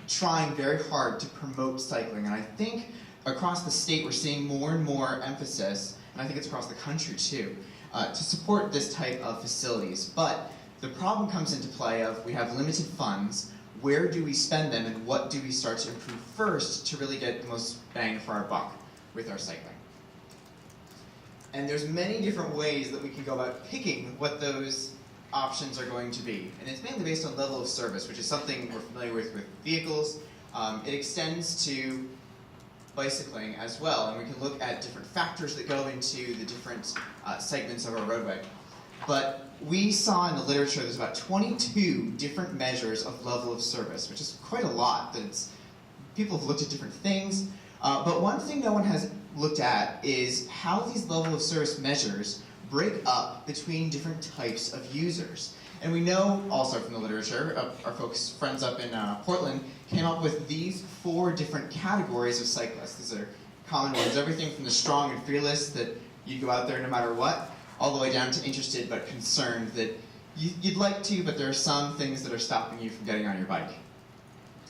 trying very hard to promote cycling. And I think across the state we're seeing more and more emphasis, and I think it's across the country too, to support this type of facilities. But the problem comes into play of we have limited funds, where do we spend them, and what do we start to improve first to really get the most bang for our buck with our cycling? And there's many different ways that we can go about picking what those options are going to be. And it's mainly based on level of service, which is something we're familiar with vehicles. It extends to bicycling as well, and we can look at different factors that go into the different segments of our roadway. But we saw in the literature there's about 22 different measures of level of service, which is quite a lot. People have looked at different things, but one thing no one has looked at is how these level of service measures break up between different types of users. And we know also from the literature, our friends up in Portland came up with these 4 different categories of cyclists. These are common ones, everything from the strong and fearless that you go out there no matter what, all the way down to interested but concerned that you'd like to, but there are some things that are stopping you from getting on your bike.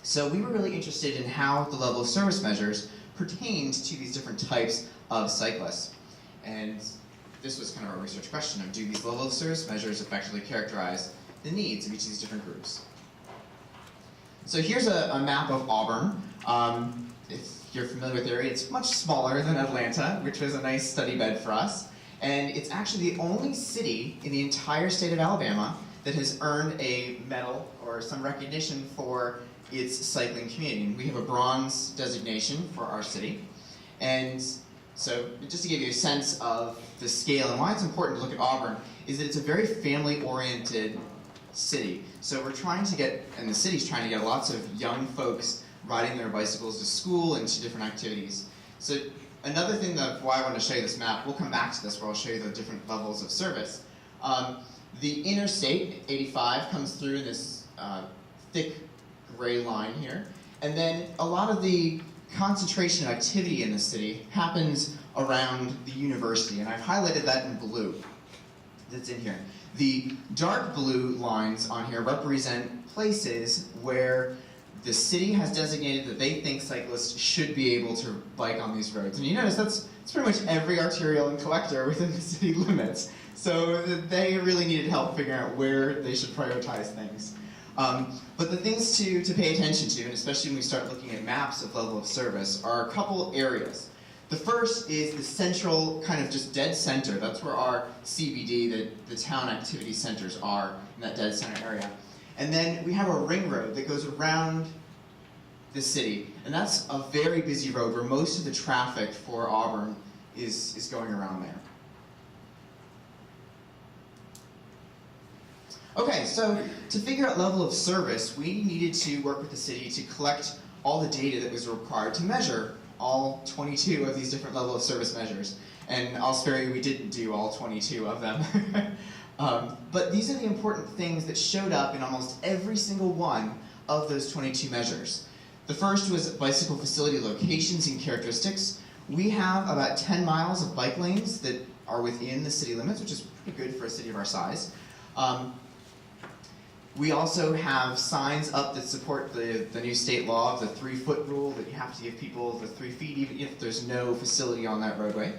So we were really interested in how the level of service measures pertained to these different types of cyclists. And this was kind of our research question of, do these level of service measures effectively characterize the needs of each of these different groups? So here's a map of Auburn. If you're familiar with the area, it's much smaller than Atlanta, which was a nice study bed for us. And it's actually the only city in the entire state of Alabama that has earned a medal or some recognition for its cycling community. We have a bronze designation for our city. And so just to give you a sense of the scale and why it's important to look at Auburn is that it's a very family-oriented city. So we're trying to get, and the city's trying to get lots of young folks riding their bicycles to school and to different activities. So another thing that why I want to show you this map, we'll come back to this where I'll show you the different levels of service. The interstate, 85, comes through in this thick gray line here. And then a lot of the concentration of activity in the city happens around the university, and I've highlighted that in blue that's in here. The dark blue lines on here represent places where the city has designated that they think cyclists should be able to bike on these roads. And you notice that's pretty much every arterial and collector within the city limits. So they really needed help figuring out where they should prioritize things. But the things to pay attention to, and especially when we start looking at maps of level of service, are a couple areas. The first is the central, kind of just dead center. That's where our CBD, the town activity centers are, in that dead center area. And then we have a ring road that goes around the city. And that's a very busy road where most of the traffic for Auburn is going around there. Okay, so to figure out level of service, we needed to work with the city to collect all the data that was required to measure all 22 of these different level of service measures. And I'll spare you, we didn't do all 22 of them. But these are the important things that showed up in almost every single one of those 22 measures. The first was bicycle facility locations and characteristics. We have about 10 miles of bike lanes that are within the city limits, which is pretty good for a city of our size. We also have signs up that support the new state law of the 3-foot rule, that you have to give people the 3 feet even if there's no facility on that roadway.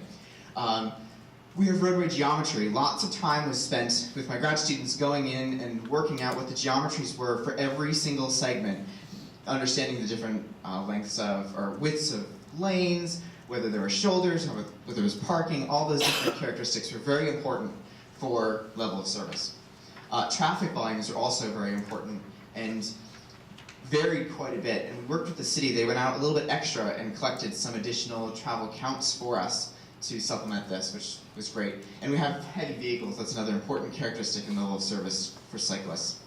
We have roadway geometry. Lots of time was spent with my grad students going in and working out what the geometries were for every single segment, understanding the different lengths of, or widths of lanes, whether there were shoulders, or whether there was parking. All those different characteristics were very important for level of service. Traffic volumes are also very important, and varied quite a bit, and we worked with the city. They went out a little bit extra and collected some additional travel counts for us to supplement this, which was great. And we have heavy vehicles. That's another important characteristic in the level of service for cyclists.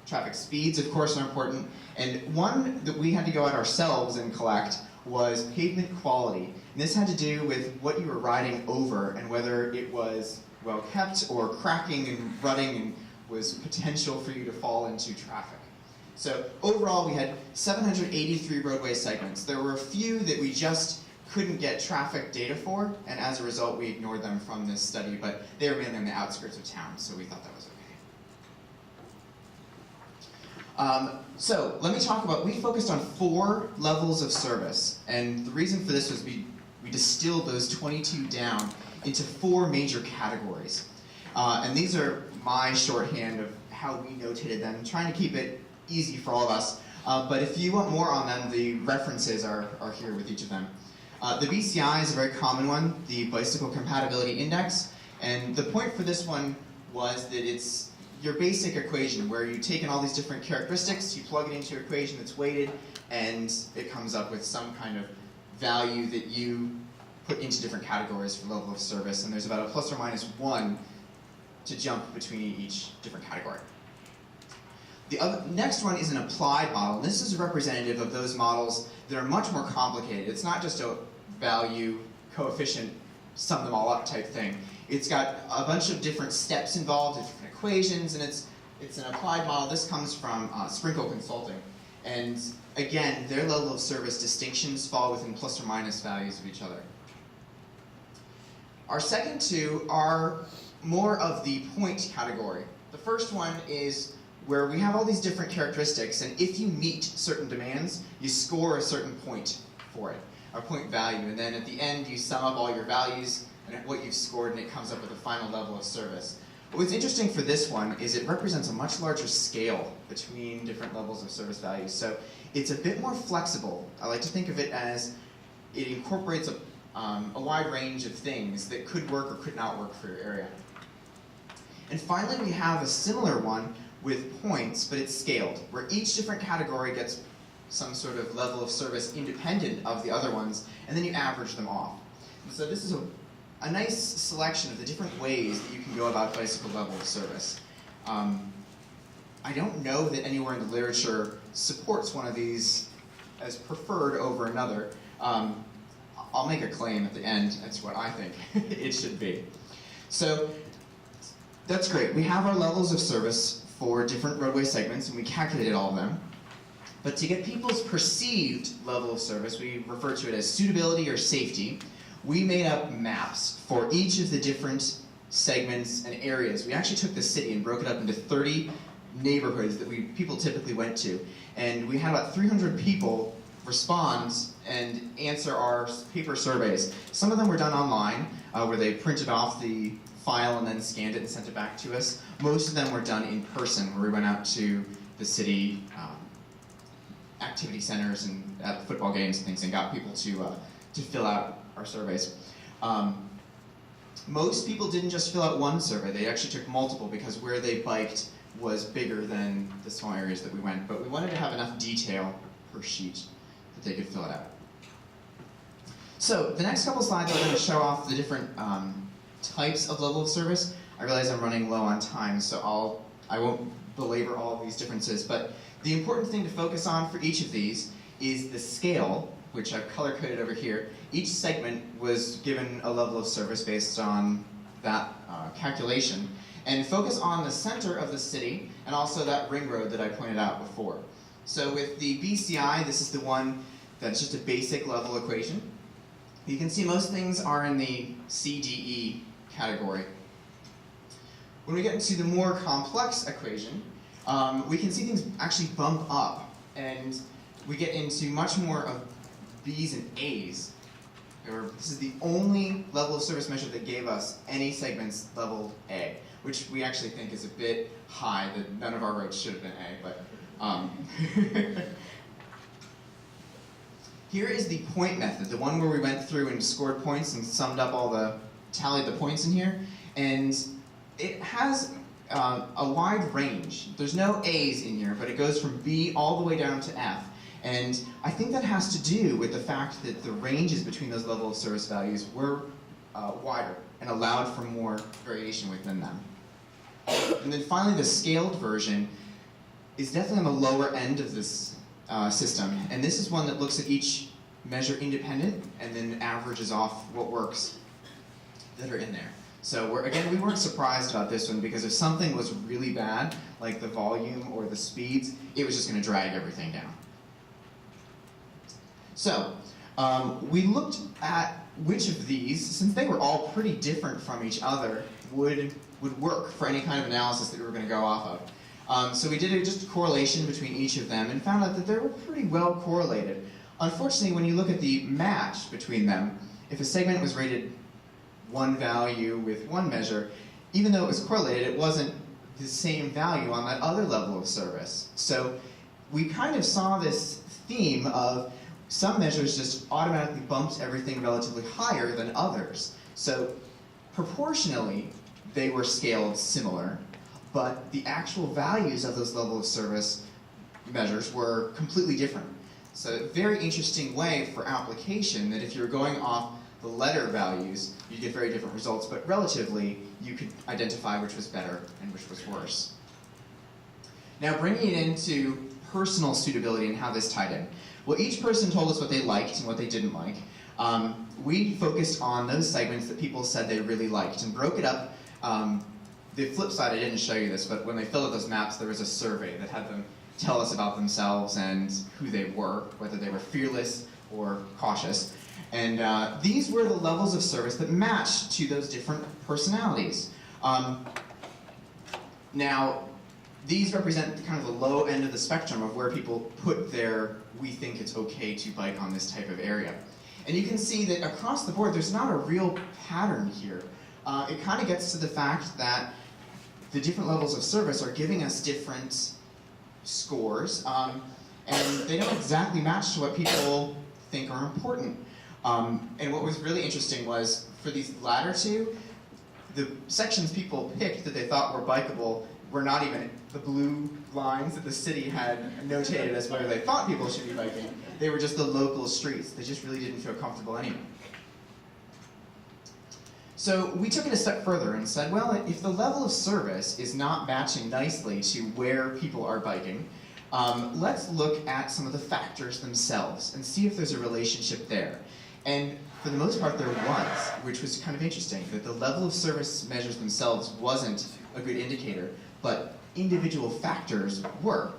Traffic speeds, of course, are important. And one that we had to go out ourselves and collect was pavement quality. And this had to do with what you were riding over and whether it was well kept or cracking and rutting and was potential for you to fall into traffic. So overall, we had 783 roadway segments. There were a few that we just couldn't get traffic data for, and as a result, we ignored them from this study, but they were mainly on the outskirts of town, so we thought that was okay. So let me talk about, we focused on 4 levels of service, and the reason for this was we distilled those 22 down into 4 major categories. And these are my shorthand of how we notated them, trying to keep it easy for all of us. But if you want more on them, the references are here with each of them. The BCI is a very common one, the Bicycle Compatibility Index. And the point for this one was that it's your basic equation where you take in all these different characteristics, you plug it into your equation that's weighted, and it comes up with some kind of value that you put into different categories for level of service. And there's about a plus or minus 1 to jump between each different category. The next one is an applied model. This is representative of those models that are much more complicated. It's not just a value, coefficient, sum them all up type thing. It's got a bunch of different steps involved, different equations, and it's an applied model. This comes from Sprinkle Consulting. And again, their level of service distinctions fall within plus or minus values of each other. Our second 2 are more of the point category. The first one is where we have all these different characteristics, and if you meet certain demands, you score a certain point for it, a point value, and then at the end you sum up all your values and what you've scored, and it comes up with a final level of service. But what's interesting for this one is it represents a much larger scale between different levels of service values, so it's a bit more flexible. I like to think of it as it incorporates a wide range of things that could work or could not work for your area. And finally, we have a similar one with points, but it's scaled, where each different category gets some sort of level of service independent of the other ones, and then you average them off. And so this is a nice selection of the different ways that you can go about bicycle level of service. I don't know that anywhere in the literature supports one of these as preferred over another. I'll make a claim at the end. That's what I think it should be. So that's great. We have our levels of service for different roadway segments, and we calculated all of them. But to get people's perceived level of service, we refer to it as suitability or safety. We made up maps for each of the different segments and areas. We actually took the city and broke it up into 30 neighborhoods that people typically went to. And we had about 300 people respond and answer our paper surveys. Some of them were done online, where they printed off the file and then scanned it and sent it back to us. Most of them were done in person, where we went out to the city activity centers and at football games and things and got people to fill out our surveys. Most people didn't just fill out one survey, they actually took multiple because where they biked was bigger than the small areas that we went, but we wanted to have enough detail per sheet that they could fill it out. So the next couple slides are going to show off the different types of level of service. I realize I'm running low on time, so I won't belabor all of these differences, but the important thing to focus on for each of these is the scale, which I've color-coded over here. Each segment was given a level of service based on that calculation, and focus on the center of the city and also that ring road that I pointed out before. So with the BCI, this is the one that's just a basic level equation. You can see most things are in the CDE category. When we get into the more complex equation, we can see things actually bump up, and we get into much more of B's and A's. This is the only level of service measure that gave us any segments leveled A, which we actually think is a bit high, that none of our roads should have been A, but here is the point method, the one where we went through and scored points and summed up tallied the points in here, and it has a wide range. There's no A's in here, but it goes from B all the way down to F. And I think that has to do with the fact that the ranges between those level of service values were wider and allowed for more variation within them. And then finally, the scaled version is definitely on the lower end of this system. And this is one that looks at each measure independent and then averages off what works that are in there. So again, we weren't surprised about this one because if something was really bad, like the volume or the speeds, it was just going to drag everything down. So we looked at which of these, since they were all pretty different from each other, would work for any kind of analysis that we were going to go off of. So we did just a correlation between each of them and found out that they were pretty well correlated. Unfortunately, when you look at the match between them, if a segment was rated one value with one measure, even though it was correlated, it wasn't the same value on that other level of service. So we kind of saw this theme of some measures just automatically bumped everything relatively higher than others. So proportionally, they were scaled similar, but the actual values of those level of service measures were completely different. So a very interesting way for application that if you're going off the letter values, you get very different results, but relatively, you could identify which was better and which was worse. Now bringing it into personal suitability and how this tied in. Well, each person told us what they liked and what they didn't like. We focused on those segments that people said they really liked and broke it up. The flip side, I didn't show you this, but when they filled out those maps, there was a survey that had them tell us about themselves and who they were, whether they were fearless or cautious. And these were the levels of service that matched to those different personalities. Now, these represent kind of the low end of the spectrum of where people put their, we think it's okay to bike on this type of area. And you can see that across the board, there's not a real pattern here. It kind of gets to the fact that the different levels of service are giving us different scores, and they don't exactly match to what people think are important. And what was really interesting was, for these latter two, the sections people picked that they thought were bikeable were not even the blue lines that the city had notated as where they thought people should be biking. They were just the local streets. They just really didn't feel comfortable anyway. So we took it a step further and said, well, if the level of service is not matching nicely to where people are biking, let's look at some of the factors themselves and see if there's a relationship there. And for the most part, there was, which was kind of interesting, that the level of service measures themselves wasn't a good indicator, but individual factors were.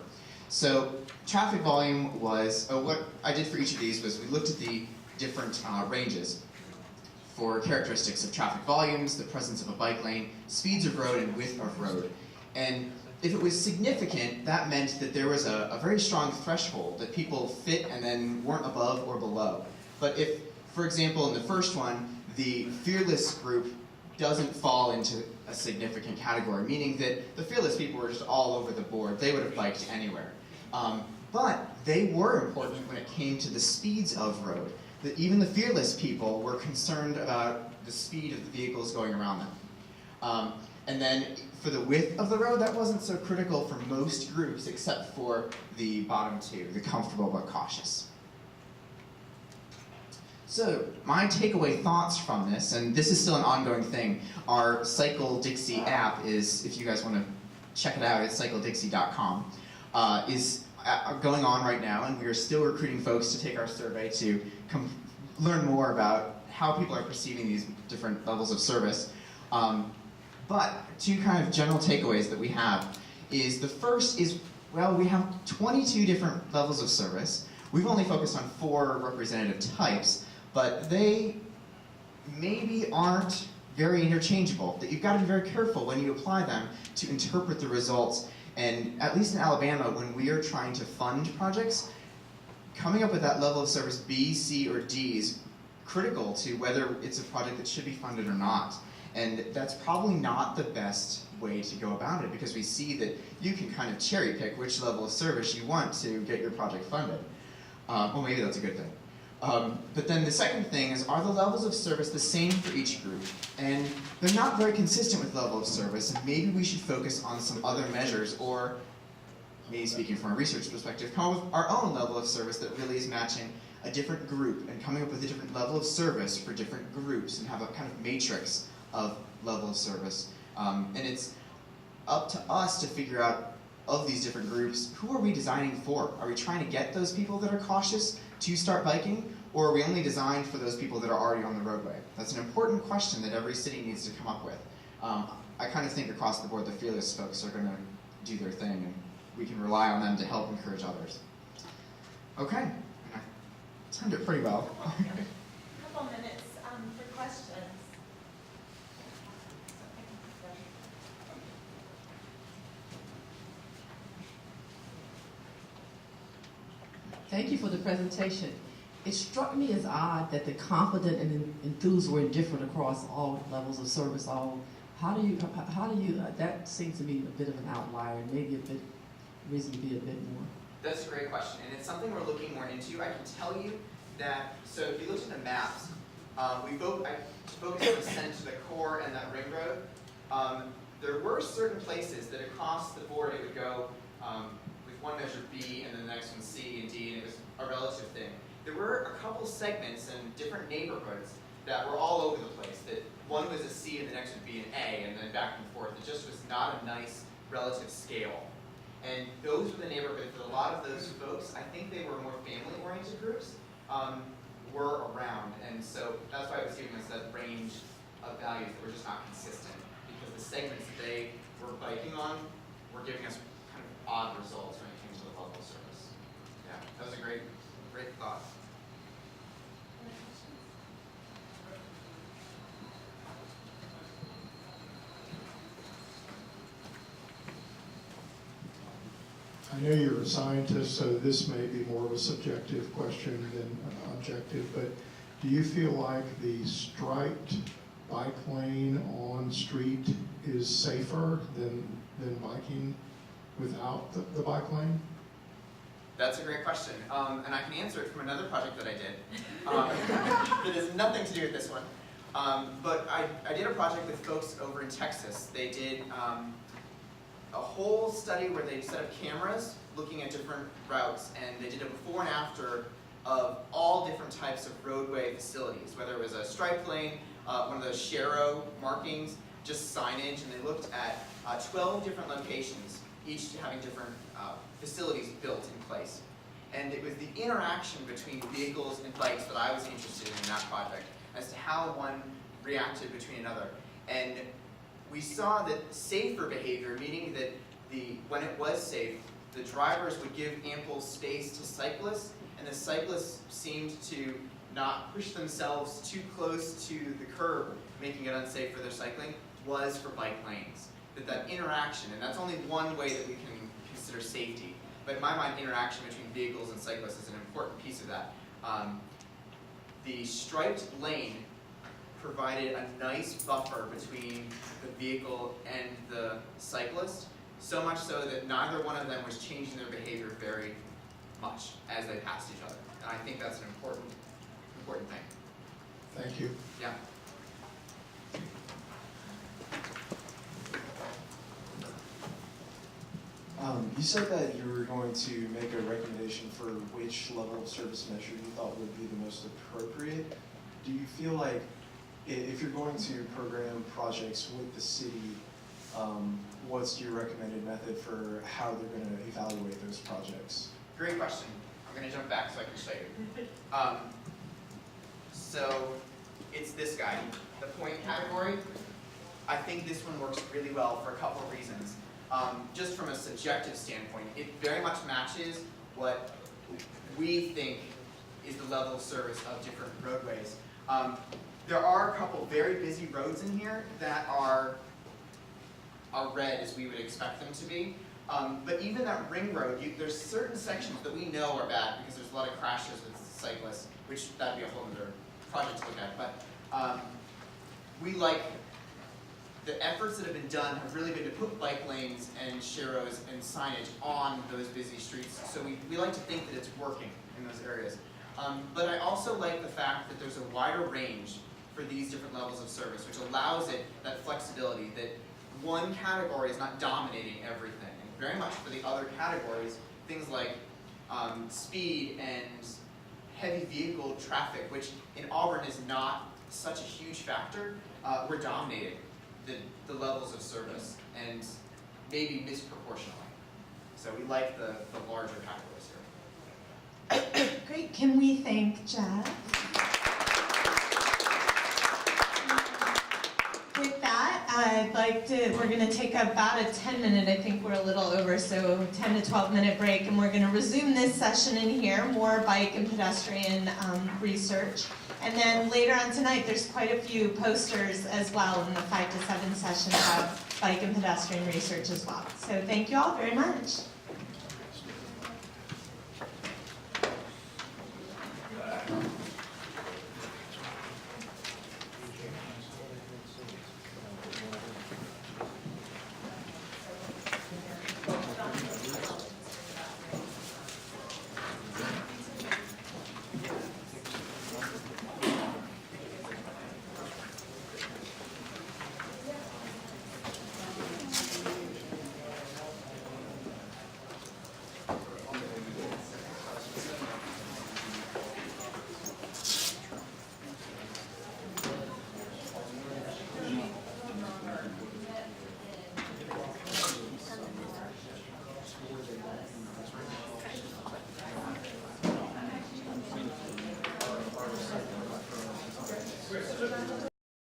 So traffic volume was, what I did for each of these was we looked at the different ranges for characteristics of traffic volumes, the presence of a bike lane, speeds of road, and width of road. And if it was significant, that meant that there was a very strong threshold that people fit and then weren't above or below. But if, for example, in the first one, the fearless group doesn't fall into a significant category, meaning that the fearless people were just all over the board. They would have biked anywhere. But they were important when it came to the speeds of road. That even the fearless people were concerned about the speed of the vehicles going around them. And then for the width of the road, that wasn't so critical for most groups except for the bottom two, the comfortable but cautious. So my takeaway thoughts from this, and this is still an ongoing thing, our Cycle Dixie app is, if you guys want to check it out, it's cycledixie.com, is going on right now, and we are still recruiting folks to take our survey to learn more about how people are perceiving these different levels of service. But two kind of general takeaways that we have is, the first is, well, we have 22 different levels of service. We've only focused on 4 representative types, but they maybe aren't very interchangeable, that you've got to be very careful when you apply them to interpret the results. And at least in Alabama, when we are trying to fund projects, coming up with that level of service B, C, or D is critical to whether it's a project that should be funded or not. And that's probably not the best way to go about it, because we see that you can kind of cherry pick which level of service you want to get your project funded. Well, maybe that's a good thing. But then the second thing is, are the levels of service the same for each group? And they're not very consistent with level of service, and maybe we should focus on some other measures, or maybe speaking from a research perspective, come up with our own level of service that really is matching a different group and coming up with a different level of service for different groups and have a kind of matrix of level of service. And it's up to us to figure out, of these different groups, who are we designing for? Are we trying to get those people that are cautious to start biking, or are we only designed for those people that are already on the roadway? That's an important question that every city needs to come up with. I kind of think across the board the Fearless folks are going to do their thing, and we can rely on them to help encourage others. Okay, I timed it pretty well. A couple minutes for questions. Thank you for the presentation. It struck me as odd that the confident and enthused were different across all levels of service. How do you, that seems to me a bit of an outlier, maybe a bit, reason to be a bit more. That's a great question, and it's something we're looking more into. I can tell you that, so if you looked at the maps, I focused on the ascent to the core and that ring road. There were certain places that across the board it would go with one measure B and then the next one C and D, and it was a relative thing. There were a couple segments in different neighborhoods that were all over the place, that one was a C and the next would be an A, and then back and forth. It just was not a nice relative scale. And those were the neighborhoods that a lot of those folks, I think they were more family-oriented groups, were around. And so that's why it was giving us that range of values that were just not consistent, because the segments that they were biking on were giving us kind of odd results when it came to the level of service. Yeah, that was a great thought. I know you're a scientist, so this may be more of a subjective question than objective, but do you feel like the striped bike lane on street is safer than biking without the bike lane? That's a great question, and I can answer it from another project that I did that has nothing to do with this one. But I did a project with folks over in Texas. They did a whole study where they set up cameras looking at different routes, and they did a before and after of all different types of roadway facilities, whether it was a striped lane, one of those Sharrow markings, just signage, and they looked at 12 different locations, each having different facilities built in place. And it was the interaction between vehicles and bikes that I was interested in that project, as to how one reacted between another. And we saw that safer behavior, meaning that when it was safe, the drivers would give ample space to cyclists, and the cyclists seemed to not push themselves too close to the curb, making it unsafe for their cycling, was for bike lanes. That interaction, and that's only one way that we can consider safety, but in my mind, interaction between vehicles and cyclists is an important piece of that. The striped lane provided a nice buffer between the vehicle and the cyclist, so much so that neither one of them was changing their behavior very much as they passed each other. And I think that's an important thing. Thank you. Yeah. You said that you were going to make a recommendation for which level of service measure you thought would be the most appropriate. Do you feel like if you're going to program projects with the city, what's your recommended method for how they're going to evaluate those projects? Great question. I'm going to jump back so I can show you. So it's this guy, the point category. I think this one works really well for a couple of reasons. Just from a subjective standpoint, it very much matches what we think is the level of service of different roadways. There are a couple very busy roads in here that are red as we would expect them to be. But even that ring road, there's certain sections that we know are bad because there's a lot of crashes with cyclists, which that'd be a whole other project to look at. But we like the efforts that have been done have really been to put bike lanes and Sharrows and signage on those busy streets. So we like to think that it's working in those areas. But I also like the fact that there's a wider range for these different levels of service, which allows it that flexibility that one category is not dominating everything. And very much for the other categories, things like speed and heavy vehicle traffic, which in Auburn is not such a huge factor, we're dominating the levels of service, and maybe disproportionately. So we like the larger categories here. Great, can we thank Jeff? With that, I'd like to, we're going to take about a 10-minute, I think we're a little over, so 10 to 12-minute break, and we're going to resume this session in here, more bike and pedestrian research. And then later on tonight, there's quite a few posters as well in the 5 to 7 session about bike and pedestrian research as well. So thank you all very much.